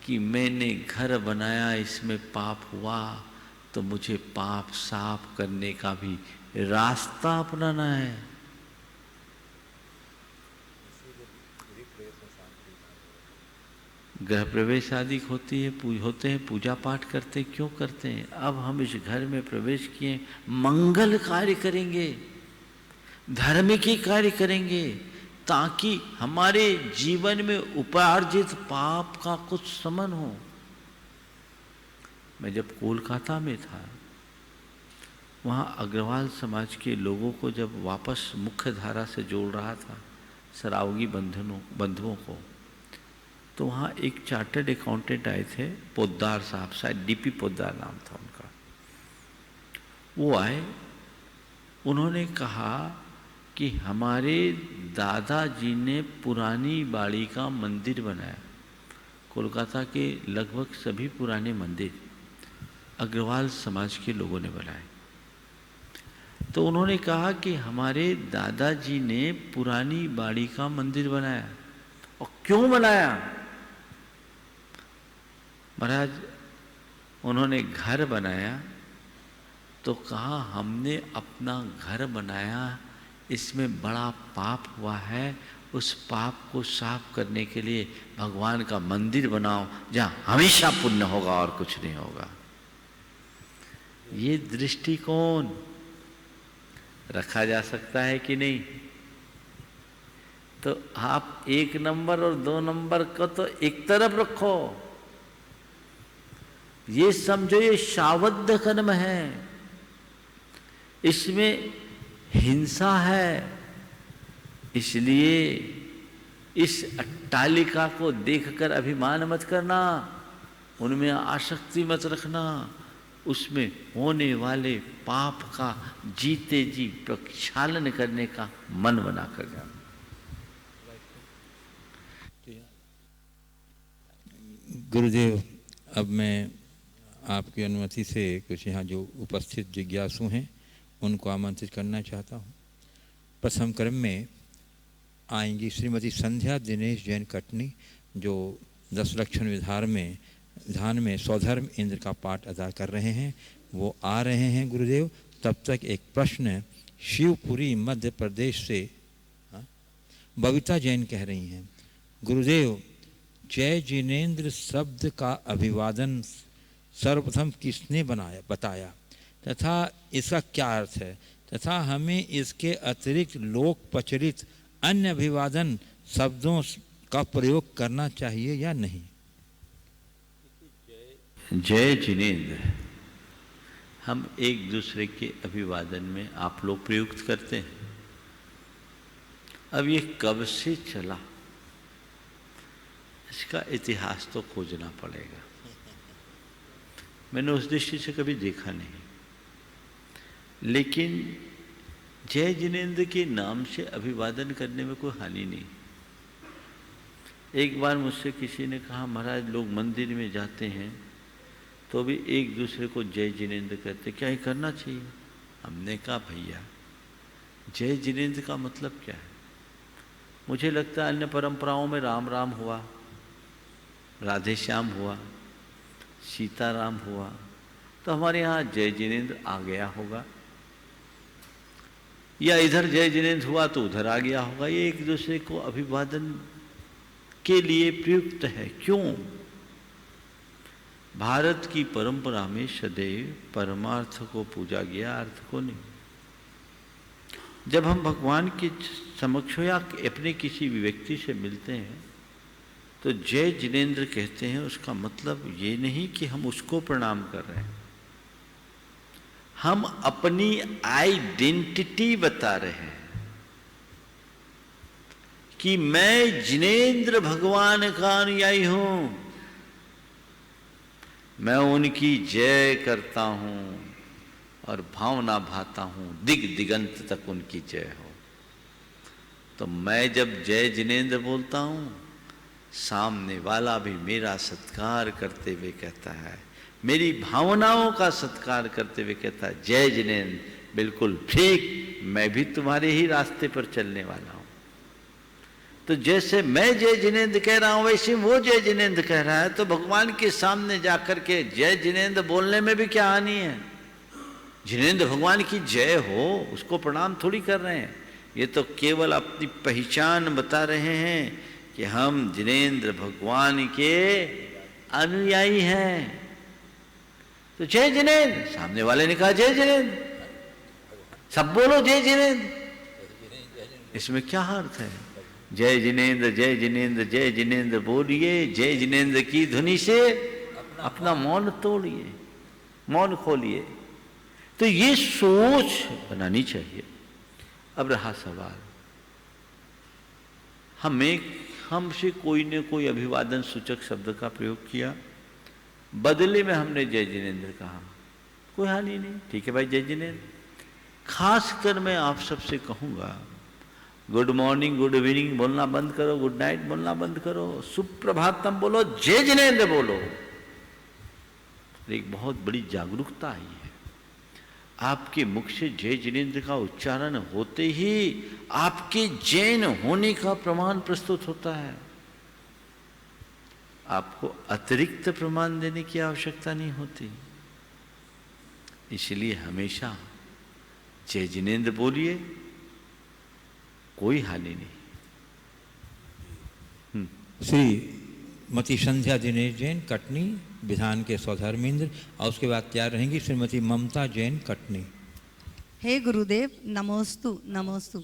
कि मैंने घर बनाया, इसमें पाप हुआ, तो मुझे पाप साफ करने का भी रास्ता अपनाना है। गृह प्रवेश आदि होती है, होते हैं, पूजा पाठ करते हैं, क्यों करते हैं? अब हम इस घर में प्रवेश किए, मंगल कार्य करेंगे, धार्मिक कार्य करेंगे, ताकि हमारे जीवन में उपार्जित पाप का कुछ समन हो। मैं जब कोलकाता में था, वहाँ अग्रवाल समाज के लोगों को जब वापस मुख्य धारा से जोड़ रहा था, सरावगी बंधुओं को, तो वहाँ एक चार्टर्ड अकाउंटेंट आए थे, पोद्दार साहब, शायद डीपी पोद्दार नाम था उनका। वो आए, उन्होंने कहा कि हमारे दादाजी ने पुरानी बाड़ी का मंदिर बनाया। कोलकाता के लगभग सभी पुराने मंदिर अग्रवाल समाज के लोगों ने बनाए। तो उन्होंने कहा कि हमारे दादाजी ने पुरानी बाड़ी का मंदिर बनाया। और क्यों बनाया? महाराज, उन्होंने घर बनाया तो कहा हमने अपना घर बनाया, इसमें बड़ा पाप हुआ है, उस पाप को साफ करने के लिए भगवान का मंदिर बनाओ जहां हमेशा पुण्य होगा और कुछ नहीं होगा। ये दृष्टिकोण रखा जा सकता है कि नहीं? तो आप 1 नंबर और 2 नंबर को तो एक तरफ रखो, ये समझो ये शावद्ध कर्म है, इसमें हिंसा है, इसलिए इस अट्टालिका को देखकर अभिमान मत करना, उनमें आसक्ति मत रखना, उसमें होने वाले पाप का जीते जी प्रक्षालन करने का मन बना कर जाना। गुरुदेव, अब मैं आपकी अनुमति से कुछ यहाँ जो उपस्थित जिज्ञासु हैं उनको आमंत्रित करना चाहता हूँ। प्रथम क्रम में आएंगी श्रीमती संध्या दिनेश जैन कटनी, जो 10 लक्षण विधान में स्वधर्म इंद्र का पाठ अदा कर रहे हैं। वो आ रहे हैं गुरुदेव। तब तक एक प्रश्न शिवपुरी मध्य प्रदेश से बबीता जैन कह रही हैं, गुरुदेव जय जिनेन्द्र शब्द का अभिवादन सर्वप्रथम किसने बताया तथा इसका क्या अर्थ है, तथा हमें इसके अतिरिक्त लोक प्रचलित अन्य अभिवादन शब्दों का प्रयोग करना चाहिए या नहीं? जय जिनेन्द्र हम एक दूसरे के अभिवादन में आप लोग प्रयुक्त करते हैं। अब ये कब से चला, इसका इतिहास तो खोजना पड़ेगा। मैंने उस दृष्टि से कभी देखा नहीं, लेकिन जय जिनेन्द्र के नाम से अभिवादन करने में कोई हानि नहीं। एक बार मुझसे किसी ने कहा, महाराज लोग मंदिर में जाते हैं तो भी एक दूसरे को जय जिनेन्द्र कहते, क्या ये करना चाहिए? हमने कहा भैया जय जिनेन्द्र का मतलब क्या है? मुझे लगता है अन्य परंपराओं में राम राम हुआ, राधे श्याम हुआ, सीताराम हुआ, तो हमारे यहाँ जय जिनेन्द्र आ गया होगा। या इधर जय जिनेन्द्र हुआ तो उधर आ गया होगा। ये एक दूसरे को अभिवादन के लिए प्रयुक्त है। क्यों? भारत की परंपरा में सदैव परमार्थ को पूजा गया, अर्थ को नहीं। जब हम भगवान के समक्ष या अपने किसी भी व्यक्ति से मिलते हैं तो जय जिनेन्द्र कहते हैं, उसका मतलब ये नहीं कि हम उसको प्रणाम कर रहे हैं, हम अपनी आइडेंटिटी बता रहे हैं कि मैं जिनेन्द्र भगवान का अनुयायी हूं, मैं उनकी जय करता हूं और भावना भाता हूं दिग दिगंत तक उनकी जय हो। तो मैं जब जय जिनेन्द्र बोलता हूं, सामने वाला भी मेरा सत्कार करते हुए कहता है, मेरी भावनाओं का सत्कार करते हुए कहता है, जय जिनेन्द्र, बिल्कुल ठीक, मैं भी तुम्हारे ही रास्ते पर चलने वाला हूं। तो जैसे मैं जय जिनेन्द्र कह रहा हूं, वैसे वो जय जिनेन्द्र कह रहा है। तो भगवान के सामने जाकर के जय जिनेन्द्र बोलने में भी क्या हानि है? जिनेन्द्र भगवान की जय हो, उसको प्रणाम थोड़ी कर रहे हैं। ये तो केवल अपनी पहचान बता रहे हैं कि हम जिनेन्द्र भगवान के अनुयायी हैं। तो जय जिनेन्द्र, सामने वाले ने कहा जय जिनेन्द्र, सब बोलो जय जिनेन्द्र। इसमें क्या अर्थ है? जय जिनेन्द्र, जय जिनेन्द्र, जय जिनेन्द्र बोलिए, जय जिनेन्द्र की ध्वनि से अपना मौन तोड़िए, मौन खोलिए। तो ये सोच बनानी चाहिए। अब रहा सवाल, हमसे कोई ने कोई अभिवादन सूचक शब्द का प्रयोग किया, बदले में हमने जय जिनेन्द्र कहा, कोई हानि नहीं, ठीक है भाई जय जिनेन्द्र। खासकर मैं आप सबसे कहूंगा, गुड मॉर्निंग, गुड इवनिंग बोलना बंद करो, गुड नाइट बोलना बंद करो, सुप्रभातम बोलो, जय जिनेन्द्र बोलो। एक बहुत बड़ी जागरूकता आई है। आपके मुख से जय जिनेन्द्र का उच्चारण होते ही आपके जैन होने का प्रमाण प्रस्तुत होता है। आपको अतिरिक्त प्रमाण देने की आवश्यकता नहीं होती। इसलिए हमेशा जय जिनेन्द्र बोलिए, कोई हानि नहीं। श्री मती संध्या दिनेश जैन कटनी विधान के स्वधर्मेंद्र, और उसके बाद तैयार रहेंगी श्रीमती ममता जैन कटनी। हे गुरुदेव, नमोस्तु नमोस्तु।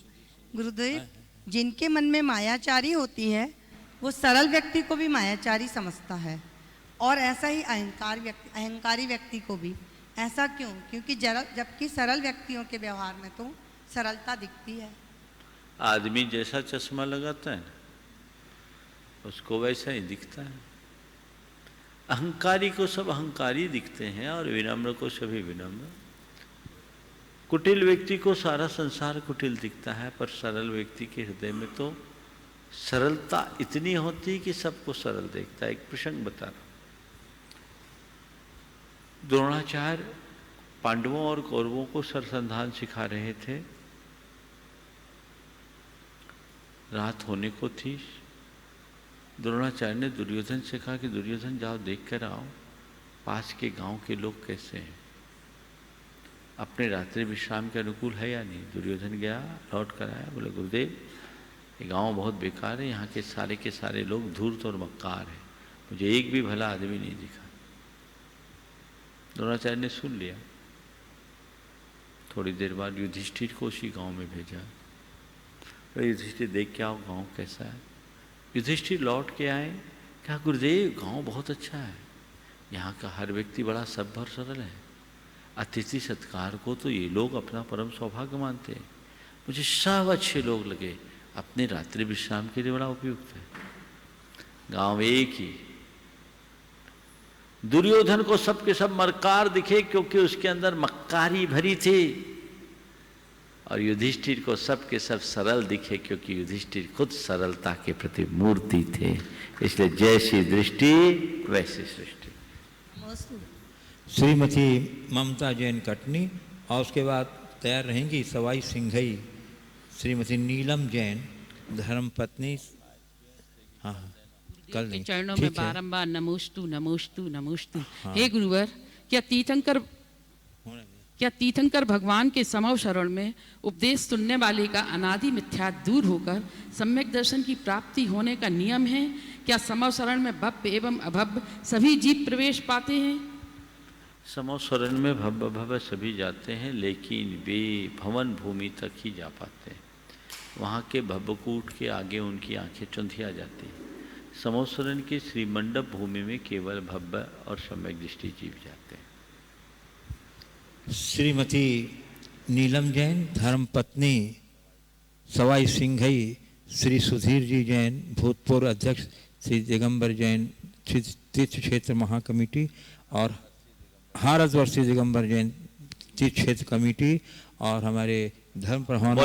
गुरुदेव, जिनके मन में मायाचारी होती है वो सरल व्यक्ति को भी मायाचारी समझता है, और ऐसा ही अहंकारी व्यक्ति को भी। ऐसा क्यों? क्योंकि जबकि सरल व्यक्तियों के व्यवहार में तो सरलता दिखती है। आदमी जैसा चश्मा लगाता है उसको वैसा ही दिखता है। अहंकारी को सब अहंकारी दिखते हैं और विनम्र को सभी विनम्र। कुटिल व्यक्ति को सारा संसार कुटिल दिखता है, पर सरल व्यक्ति के हृदय में तो सरलता इतनी होती कि सबको सरल देखता है। एक प्रसंग बता रहा हूं। द्रोणाचार्य पांडवों और कौरवों को सरसंधान सिखा रहे थे। रात होने को थी। द्रोणाचार्य ने दुर्योधन से कहा कि दुर्योधन जाओ देख कर आओ पास के गांव के लोग कैसे हैं, अपने रात्रि विश्राम के अनुकूल है या नहीं। दुर्योधन गया, लौट कर आया, बोले गुरुदेव ये गांव बहुत बेकार है, यहाँ के सारे लोग धूर्त और मक्कार हैं, मुझे एक भी भला आदमी नहीं दिखा। द्रोणाचार्य ने सुन लिया। थोड़ी देर बाद युधिष्ठिर को उसी गांव में भेजा। तो युधिष्ठिर देख के आओ गांव कैसा है। युधिष्ठिर लौट के आए, कहा गुरुदेव गांव बहुत अच्छा है, यहाँ का हर व्यक्ति बड़ा सभ्य और सरल है, अतिथि सत्कार को तो ये लोग अपना परम सौभाग्य मानते हैं, मुझे सब अच्छे लोग लगे, अपने रात्रि विश्राम के लिए बड़ा उपयुक्त है। गांव एक ही। दुर्योधन को सबके सब मक्कार दिखे क्योंकि उसके अंदर मक्कारी भरी थी, और युधिष्ठिर को सबके सब सरल दिखे क्योंकि युधिष्ठिर खुद सरलता के प्रति मूर्ति थे। इसलिए जैसी दृष्टि वैसी सृष्टि। श्रीमती ममता जैन कटनी, और उसके बाद तैयार रहेंगी सवाई सिंघई श्रीमती नीलम जैन धर्मपत्नी। हाँ कल नहीं, चरणों में बारंबार नमोस्तु नमोस्तु नमोस्तु। हे गुरुवर, क्या तीर्थंकर क्या तीर्थंकर भगवान के समव शरण में उपदेश सुनने वाले का अनादि मिथ्या दूर होकर सम्यक दर्शन की प्राप्ति होने का नियम है? क्या समव शरण में भव्य एवं अभव्य सभी जीव प्रवेश पाते हैं? समव शरण में भव्य भव्य सभी जाते हैं, लेकिन वे भवन भूमि तक ही जा पाते हैं। वहाँ के भव्यकूट के आगे उनकी आंखें चुंधिया जाती हैं। समव शरण के श्रीमंडप भूमि में केवल भव्य और सम्यक दृष्टि जीव जाते हैं। श्रीमती नीलम जैन, धर्मपत्नी सवाई सिंघई, श्री सुधीर जी जैन, भूतपूर्व अध्यक्ष श्री दिगंबर जैन तीर्थ क्षेत्र महाकमिटी और भारतवर्षीय दिगंबर जैन तीर्थ क्षेत्र कमेटी और हमारे धर्म प्रधान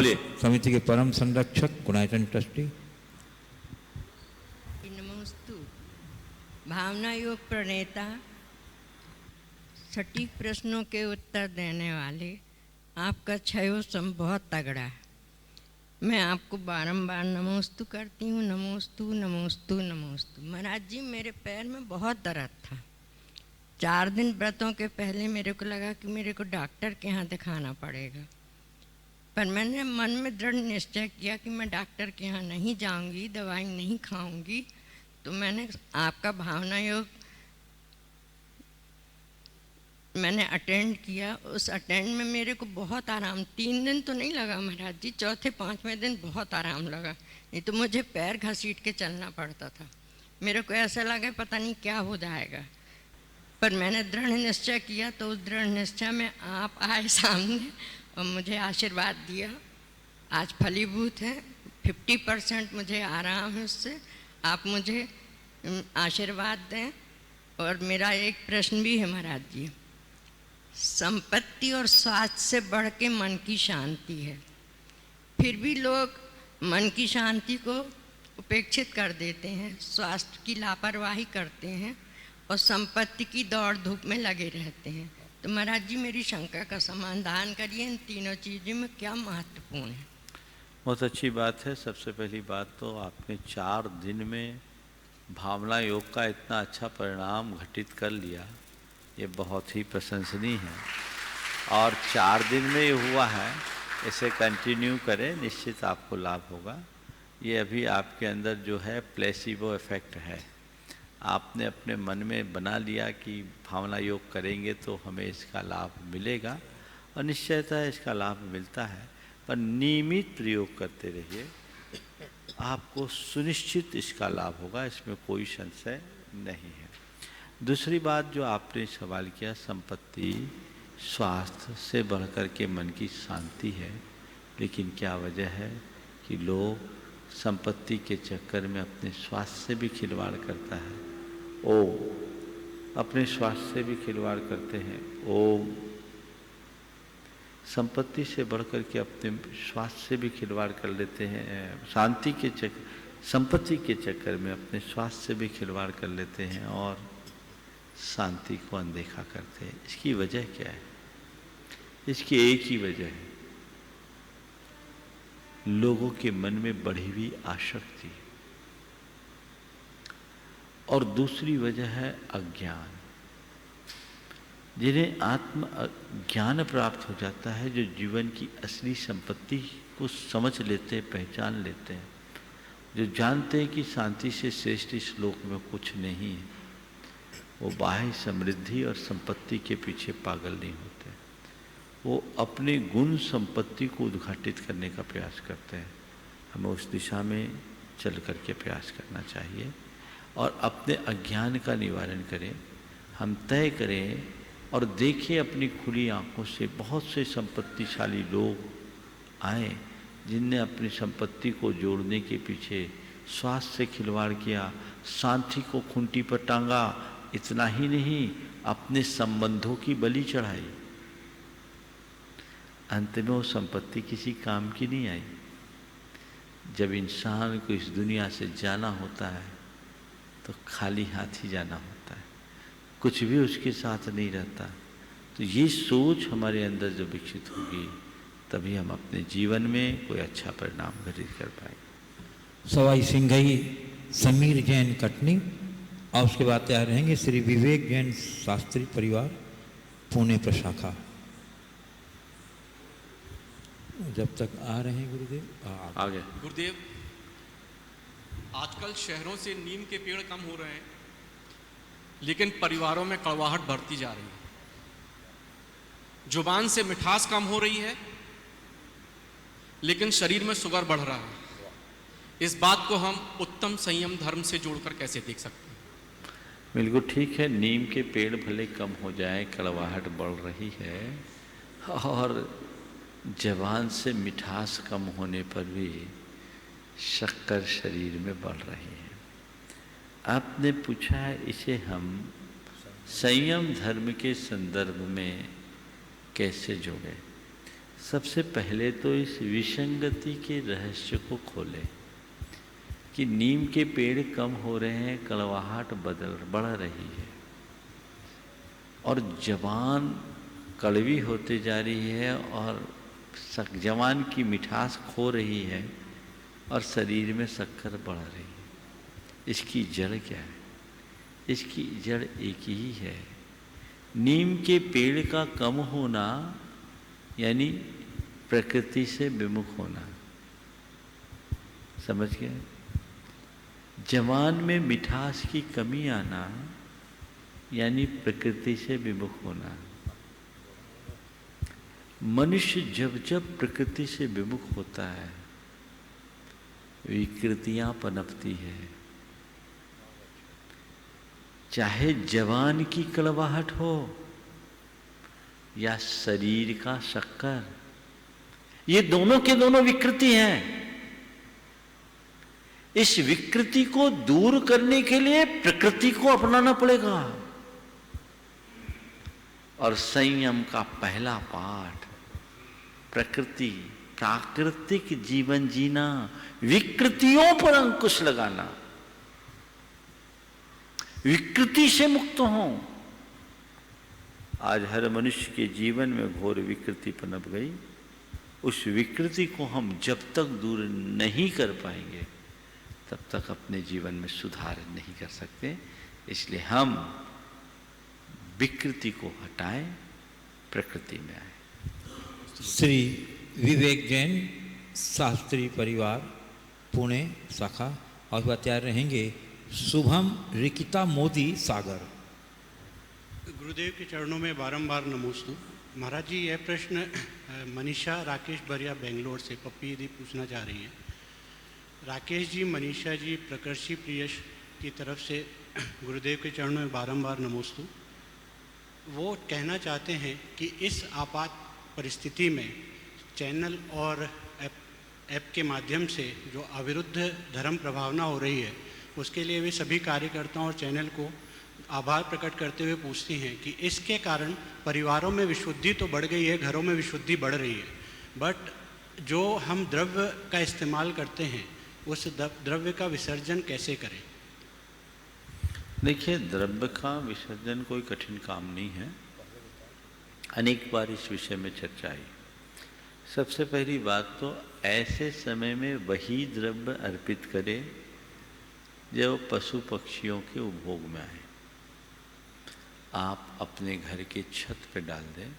समिति के परम संरक्षक गुणायतन ट्रस्टी। नमोस्तु। भावना योग प्रणेता, सटीक प्रश्नों के उत्तर देने वाले, आपका क्षयोसम बहुत तगड़ा है। मैं आपको बारंबार नमोस्तु करती हूँ, नमोस्तु नमोस्तु नमोस्तु। महाराज जी, मेरे पैर में बहुत दर्द था। 4 दिन व्रतों के पहले मेरे को लगा कि मेरे को डॉक्टर के यहाँ दिखाना पड़ेगा, पर मैंने मन में दृढ़ निश्चय किया कि मैं डॉक्टर के यहाँ नहीं जाऊँगी, दवाई नहीं खाऊँगी। तो मैंने आपका भावना योग मैंने अटेंड किया। उस अटेंड में मेरे को बहुत आराम, 3 दिन तो नहीं लगा महाराज जी, चौथे 5वें दिन बहुत आराम लगा। नहीं तो मुझे पैर घसीट के चलना पड़ता था। मेरे को ऐसा लगा पता नहीं क्या हो जाएगा, पर मैंने दृढ़ निश्चय किया। तो उस दृढ़ निश्चय में आप आए सामने और मुझे आशीर्वाद दिया। आज फलीभूत है, 50% मुझे आराम है उससे। आप मुझे आशीर्वाद दें। और मेरा एक प्रश्न भी है महाराज जी, संपत्ति और स्वास्थ्य से बढ़ के मन की शांति है, फिर भी लोग मन की शांति को उपेक्षित कर देते हैं, स्वास्थ्य की लापरवाही करते हैं और संपत्ति की दौड़ धूप में लगे रहते हैं। तो महाराज जी, मेरी शंका का समाधान करिए, इन तीनों चीज़ों में क्या महत्वपूर्ण है? बहुत अच्छी बात है। सबसे पहली बात तो आपने 4 दिन में भावना योग का इतना अच्छा परिणाम घटित कर लिया, ये बहुत ही प्रशंसनीय है। और 4 दिन में ये हुआ है, इसे कंटिन्यू करें, निश्चित आपको लाभ होगा। ये अभी आपके अंदर जो है प्लेसिबो इफेक्ट है। आपने अपने मन में बना लिया कि भावना योग करेंगे तो हमें इसका लाभ मिलेगा, और निश्चयतः इसका लाभ मिलता है। पर नियमित प्रयोग करते रहिए, आपको सुनिश्चित इसका लाभ होगा, इसमें कोई संशय नहीं है। दूसरी बात जो आपने सवाल किया, संपत्ति स्वास्थ्य से बढ़कर के मन की शांति है, लेकिन क्या वजह है कि लोग संपत्ति के चक्कर में अपने स्वास्थ्य से भी खिलवाड़ करता है। अपने स्वास्थ्य से भी खिलवाड़ करते हैं। संपत्ति से बढ़कर के अपने स्वास्थ्य से भी खिलवाड़ कर लेते हैं। संपत्ति के चक्कर में अपने स्वास्थ्य से भी खिलवाड़ कर लेते हैं और शांति को अनदेखा करते हैं। इसकी वजह क्या है? इसकी एक ही वजह है, लोगों के मन में बढ़ी हुई आसक्ति, और दूसरी वजह है अज्ञान। जिन्हें आत्म ज्ञान प्राप्त हो जाता है, जो जीवन की असली संपत्ति को समझ लेते हैं, पहचान लेते हैं, जो जानते हैं कि शांति से श्रेष्ठ इस लोक में कुछ नहीं है, वो बाह्य समृद्धि और संपत्ति के पीछे पागल नहीं होते। वो अपने गुण संपत्ति को उद्घाटित करने का प्रयास करते हैं। हमें उस दिशा में चल करके प्रयास करना चाहिए और अपने अज्ञान का निवारण करें। हम तय करें और देखें अपनी खुली आंखों से, बहुत से संपत्तिशाली लोग आए जिनने अपनी संपत्ति को जोड़ने के पीछे स्वास्थ्य से खिलवाड़ किया, शांति को खूंटी पर टांगा। इतना ही नहीं, अपने संबंधों की बलि चढ़ाई। अंत में वो संपत्ति किसी काम की नहीं आई। जब इंसान को इस दुनिया से जाना होता है तो खाली हाथ ही जाना होता है, कुछ भी उसके साथ नहीं रहता। तो ये सोच हमारे अंदर जब विकसित होगी, तभी हम अपने जीवन में कोई अच्छा परिणाम घटित कर पाएंगे। सवाई सिंघई समीर जैन कटनी, और उसके बाद तैयार रहेंगे श्री विवेक जैन शास्त्री परिवार पुणे प्रशाखा। जब तक आ रहे हैं गुरुदेव आगे। गुरुदेव, आजकल शहरों से नीम के पेड़ कम हो रहे हैं, लेकिन परिवारों में कड़वाहट बढ़ती जा रही है। जुबान से मिठास कम हो रही है, लेकिन शरीर में शुगर बढ़ रहा है। इस बात को हम उत्तम संयम धर्म से जोड़कर कैसे देख सकते हैं? बिल्कुल ठीक है, नीम के पेड़ भले कम हो जाए, कड़वाहट बढ़ रही है, और जबान से मिठास कम होने पर भी शक्कर शरीर में बढ़ रही है। आपने पूछा है, इसे हम संयम धर्म के संदर्भ में कैसे जोड़ें? सबसे पहले तो इस विसंगति के रहस्य को खोलें कि नीम के पेड़ कम हो रहे हैं, कड़वाहट बढ़ रही है, और जबान कड़वी होते जा रही है, और जबान की मिठास खो रही है, और शरीर में शक्कर बढ़ रही है। इसकी जड़ क्या है? इसकी जड़ एक ही है, नीम के पेड़ का कम होना, यानी प्रकृति से विमुख होना। समझ गए? जबान में मिठास की कमी आना, यानी प्रकृति से विमुख होना। मनुष्य जब जब प्रकृति से विमुख होता है, विकृतियां पनपती है। चाहे जबान की कड़वाहट हो या शरीर का शक्कर, ये दोनों के दोनों विकृति हैं। इस विकृति को दूर करने के लिए प्रकृति को अपनाना पड़ेगा, और संयम का पहला पाठ प्रकृति, प्राकृतिक जीवन जीना, विकृतियों पर अंकुश लगाना, विकृति से मुक्त हो। आज हर मनुष्य के जीवन में घोर विकृति पनप गई। उस विकृति को हम जब तक दूर नहीं कर पाएंगे, तब तक अपने जीवन में सुधार नहीं कर सकते। इसलिए हम विकृति को हटाएं, प्रकृति में आए। श्री विवेक जैन, शास्त्री परिवार, पुणे शाखा, और वह तैयार रहेंगे शुभम रिकिता मोदी सागर। गुरुदेव के चरणों में बारंबार नमोस्तु। महाराज जी, यह प्रश्न मनीषा राकेश बरिया बेंगलोर से पप्पी दी पूछना चाह रही है। राकेश जी, मनीषा जी, प्रकर्षी प्रियश की तरफ से गुरुदेव के चरणों में बारंबार नमोस्तु। वो कहना चाहते हैं कि इस आपात परिस्थिति में चैनल और ऐप के माध्यम से जो अविरुद्ध धर्म प्रभावना हो रही है, उसके लिए वे सभी कार्यकर्ताओं और चैनल को आभार प्रकट करते हुए पूछती हैं कि इसके कारण परिवारों में विशुद्धि तो बढ़ गई है, घरों में विशुद्धि बढ़ रही है, बट जो हम द्रव्य का इस्तेमाल करते हैं, उस द्रव्य का विसर्जन कैसे करें? देखिए, द्रव्य का विसर्जन कोई कठिन काम नहीं है। अनेक बार इस विषय में चर्चा आई। सबसे पहली बात तो ऐसे समय में वही द्रव्य अर्पित करें जो पशु पक्षियों के उपभोग में आए। आप अपने घर के छत पे डाल दें,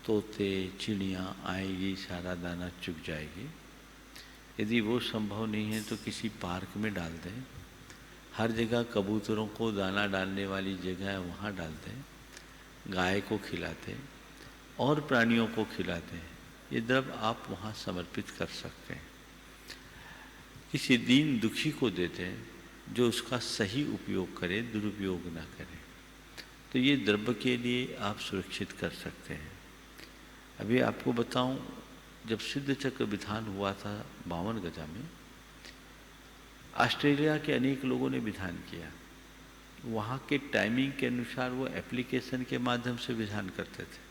तोते चिड़ियाँ आएगी, सारा दाना चुग जाएगी। यदि वो संभव नहीं है तो किसी पार्क में डाल दें। हर जगह कबूतरों को दाना डालने वाली जगह है, वहाँ डाल दें। गाय को खिलाते और प्राणियों को खिलाते हैं, ये द्रव्य आप वहाँ समर्पित कर सकते हैं। किसी दीन दुखी को देते हैं जो उसका सही उपयोग करे, दुरुपयोग ना करे, तो ये द्रव्य के लिए आप सुरक्षित कर सकते हैं। अभी आपको बताऊं, जब सिद्ध चक्र विधान हुआ था 52 गजा में, ऑस्ट्रेलिया के अनेक लोगों ने विधान किया। वहाँ के टाइमिंग के अनुसार वो एप्लीकेशन के माध्यम से विधान करते थे,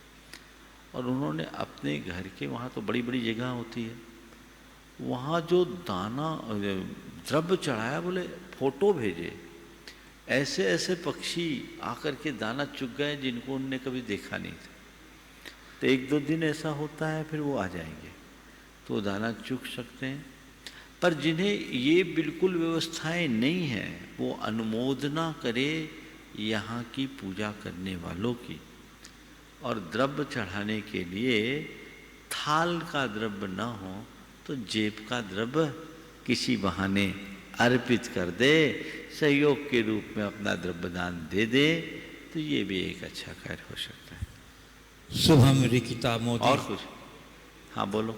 और उन्होंने अपने घर के, वहाँ तो बड़ी बड़ी जगह होती है, वहाँ जो दाना द्रव्य चढ़ाया, बोले फोटो भेजे, ऐसे ऐसे पक्षी आकर के दाना चुग गए जिनको उनने कभी देखा नहीं था। तो 1-2 दिन ऐसा होता है, फिर वो आ जाएंगे तो दाना चुग सकते हैं। पर जिन्हें ये बिल्कुल व्यवस्थाएं नहीं हैं, वो अनुमोदना करे यहाँ की पूजा करने वालों की, और द्रव्य चढ़ाने के लिए थाल का द्रव्य न हो तो जेब का द्रव्य किसी बहाने अर्पित कर दे, सहयोग के रूप में अपना द्रव्य दान दे दे, तो ये भी एक अच्छा कार्य हो सकता है। शुभम रिकिता मोदी। और कुछ? हाँ बोलो।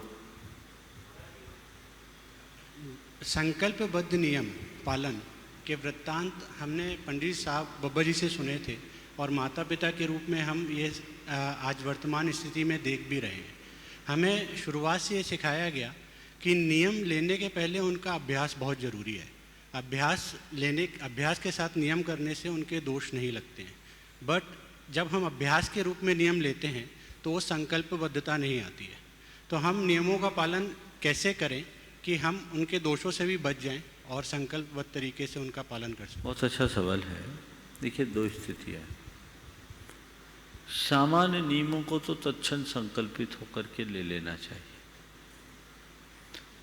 संकल्पबद्ध नियम पालन के वृत्तांत हमने पंडित साहब बब्बर जी से सुने थे और माता पिता के रूप में हम ये आज वर्तमान स्थिति में देख भी रहे हैं। हमें शुरुआत से ये सिखाया गया कि नियम लेने के पहले उनका अभ्यास बहुत ज़रूरी है। अभ्यास के साथ नियम करने से उनके दोष नहीं लगते हैं, बट जब हम अभ्यास के रूप में नियम लेते हैं तो वो संकल्पबद्धता नहीं आती है। तो हम नियमों का पालन कैसे करें कि हम उनके दोषों से भी बच जाएं और संकल्पबद्ध तरीके से उनका पालन कर सकें? बहुत अच्छा सवाल है। देखिए, दो स्थितियाँ। सामान्य नियमों को तो तत्क्षण संकल्पित होकर के ले लेना चाहिए,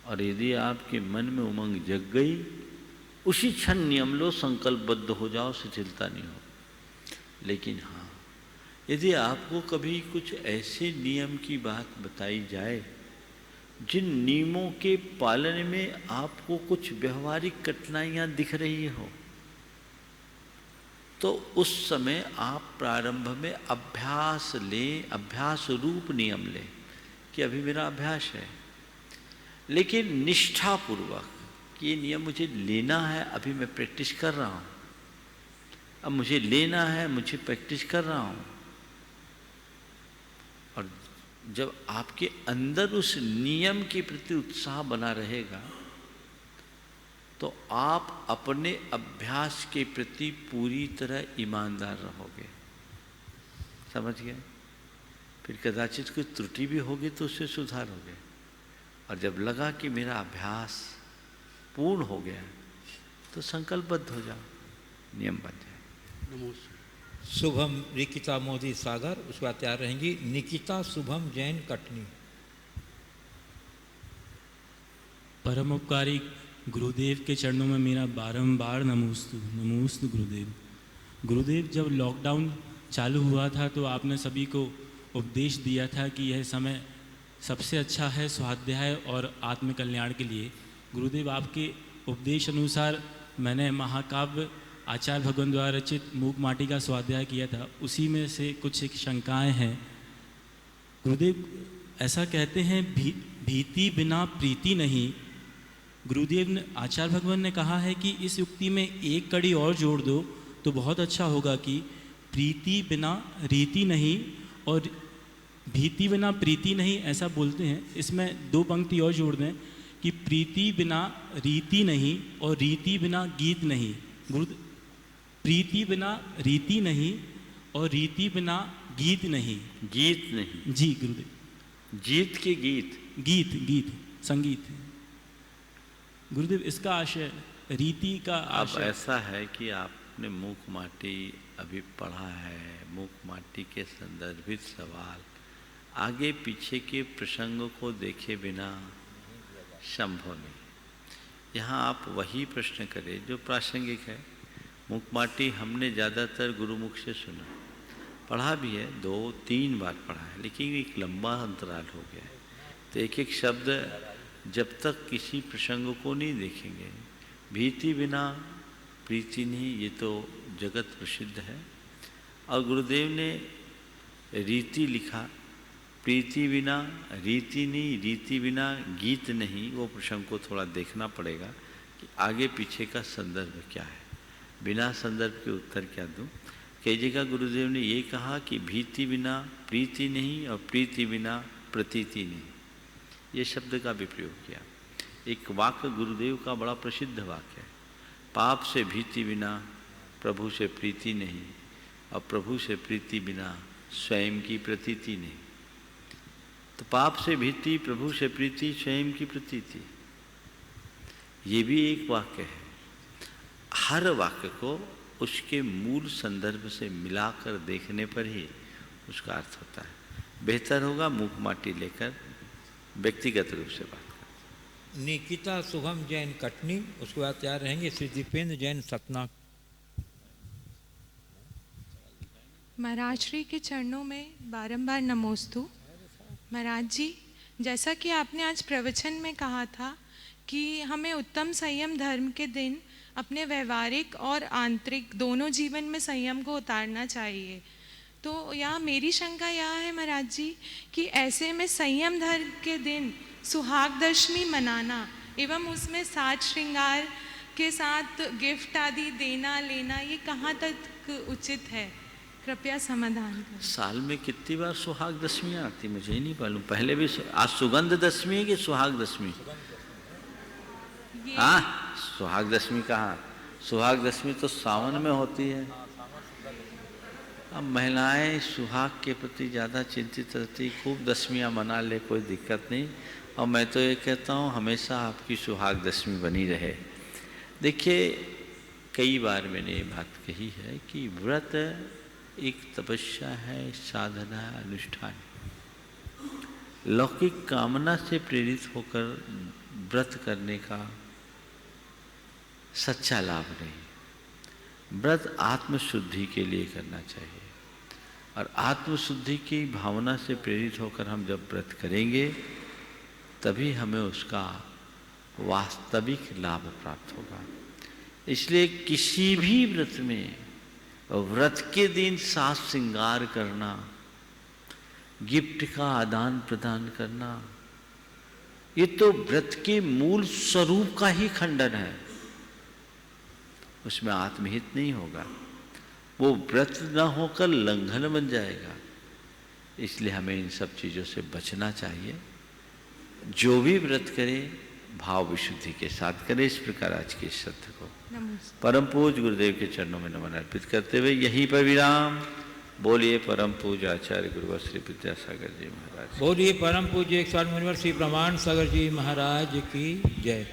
और यदि आपके मन में उमंग जग गई, उसी क्षण नियम लो, संकल्पबद्ध हो जाओ, शिथिलता नहीं हो। लेकिन हाँ, यदि आपको कभी कुछ ऐसे नियम की बात बताई जाए जिन नियमों के पालन में आपको कुछ व्यवहारिक कठिनाइयाँ दिख रही हो, तो उस समय आप प्रारंभ में अभ्यास लें, अभ्यास रूप नियम लें कि अभी मेरा अभ्यास है, लेकिन निष्ठापूर्वक कि ये नियम मुझे लेना है, अभी मैं प्रैक्टिस कर रहा हूँ, अब मुझे लेना है, मुझे प्रैक्टिस कर रहा हूँ। और जब आपके अंदर उस नियम के प्रति उत्साह बना रहेगा तो आप अपने अभ्यास के प्रति पूरी तरह ईमानदार रहोगे। समझ गए? फिर कदाचित कोई त्रुटि भी होगी तो उससे सुधारोगे, और जब लगा कि मेरा अभ्यास पूर्ण हो गया तो संकल्पबद्ध हो जाओ, नियम बन जाए। नमस्कार। शुभम रिकिता मोदी सागर। उसके बाद तैयार रहेंगी निकिता शुभम जैन कटनी। परमोपकारी गुरुदेव के चरणों में मेरा बारंबार नमोस्तु गुरुदेव। गुरुदेव, जब लॉकडाउन चालू हुआ था तो आपने सभी को उपदेश दिया था कि यह समय सबसे अच्छा है स्वाध्याय और आत्मकल्याण के लिए। गुरुदेव, आपके उपदेश अनुसार मैंने महाकाव्य आचार्य भगवान द्वारा रचित मूक माटी का स्वाध्याय किया था। उसी में से कुछ एक शंकाएँ हैं। गुरुदेव, ऐसा कहते हैं भीति बिना प्रीति नहीं। गुरुदेव ने, आचार्य भगवान ने कहा है कि इस युक्ति में एक कड़ी और जोड़ दो तो बहुत अच्छा होगा कि प्रीति बिना रीति नहीं और भीति बिना प्रीति नहीं, ऐसा बोलते हैं। इसमें दो पंक्ति और जोड़ दें कि प्रीति बिना रीति नहीं और रीति बिना गीत नहीं। गुरुदेव, प्रीति बिना रीति नहीं और रीति बिना गीत नहीं। गीत नहीं? जी गुरुदेव। जीत के गीत? गीत संगीत। गुरुदेव, इसका आशय रीति का आशय। अब ऐसा है कि आपने मूक माटी अभी पढ़ा है, मूक माटी के संदर्भित सवाल आगे पीछे के प्रसंग को देखे बिना संभव नहीं। यहाँ आप वही प्रश्न करें जो प्रासंगिक है। मूक माटी हमने ज़्यादातर गुरुमुख से सुना, पढ़ा भी है, 2-3 बार पढ़ा है, लेकिन एक लंबा अंतराल हो गया है। तो एक एक शब्द जब तक किसी प्रसंग को नहीं देखेंगे, भीति बिना प्रीति नहीं, ये तो जगत प्रसिद्ध है। और गुरुदेव ने रीति लिखा, प्रीति बिना रीति नहीं, रीति बिना गीत नहीं। वो प्रसंग को थोड़ा देखना पड़ेगा कि आगे पीछे का संदर्भ क्या है। बिना संदर्भ के उत्तर क्या दूं? कई जगह गुरुदेव ने ये कहा कि भीति बिना प्रीति नहीं और प्रीति बिना प्रतीति नहीं, ये शब्द का भी प्रयोग किया। एक वाक्य गुरुदेव का बड़ा प्रसिद्ध वाक्य है, पाप से भीति बिना प्रभु से प्रीति नहीं और प्रभु से प्रीति बिना स्वयं की प्रतीति नहीं। तो पाप से भीति, प्रभु से प्रीति, स्वयं की प्रतीति, ये भी एक वाक्य है। हर वाक्य को उसके मूल संदर्भ से मिलाकर देखने पर ही उसका अर्थ होता है। बेहतर होगा मूक माटी लेकर व्यक्तिगत रूप से बात करें। निकिता शुभम जैन कटनी। उसके बाद तैयार रहेंगे श्री दीपेंद्र जैन सतना। महाराज श्री के चरणों में बारंबार नमोस्तु। महाराज जी, जैसा कि आपने आज प्रवचन में कहा था कि हमें उत्तम संयम धर्म के दिन अपने व्यवहारिक और आंतरिक दोनों जीवन में संयम को उतारना चाहिए। तो यहाँ मेरी शंका यह है महाराज जी कि ऐसे में संयम धर्म के दिन सुहाग दशमी मनाना एवं उसमें साज श्रृंगार के साथ गिफ्ट आदि देना लेना, ये कहाँ तक उचित है? कृपया समाधान करें। साल में कितनी बार सुहाग दशमी आती मुझे ही नहीं मालूम। पहले भी आज सुगंध दशमी है कि सुहाग दशमी? हाँ, सुहाग दशमी कहाँ? सुहाग दशमी तो सावन में होती है। अब महिलाएं सुहाग के प्रति ज़्यादा चिंतित रहती, खूब दशमियाँ मना ले, कोई दिक्कत नहीं। और मैं तो ये कहता हूँ हमेशा आपकी सुहाग दशमी बनी रहे। देखिए, कई बार मैंने ये बात कही है कि व्रत एक तपस्या है, साधना है, अनुष्ठान। लौकिक कामना से प्रेरित होकर व्रत करने का सच्चा लाभ नहीं। व्रत आत्मशुद्धि के लिए करना चाहिए, और आत्मशुद्धि की भावना से प्रेरित होकर हम जब व्रत करेंगे तभी हमें उसका वास्तविक लाभ प्राप्त होगा। इसलिए किसी भी व्रत में, व्रत के दिन साज श्रृंगार करना, गिफ्ट का आदान प्रदान करना, ये तो व्रत के मूल स्वरूप का ही खंडन है। उसमें आत्महित नहीं होगा, वो व्रत न होकर लंघन बन जाएगा। इसलिए हमें इन सब चीज़ों से बचना चाहिए। जो भी व्रत करे भाव विशुद्धि के साथ करे। इस प्रकार आज के सत्र को परम पूज्य गुरुदेव के चरणों में नमन अर्पित करते हुए यहीं पर विराम। बोलिए परम पूज्य आचार्य गुरुवर श्री विद्यासागर जी महाराज। बोलिए परम पूज्य 108 मुनिवर श्री प्रमाण सागर जी महाराज की जय।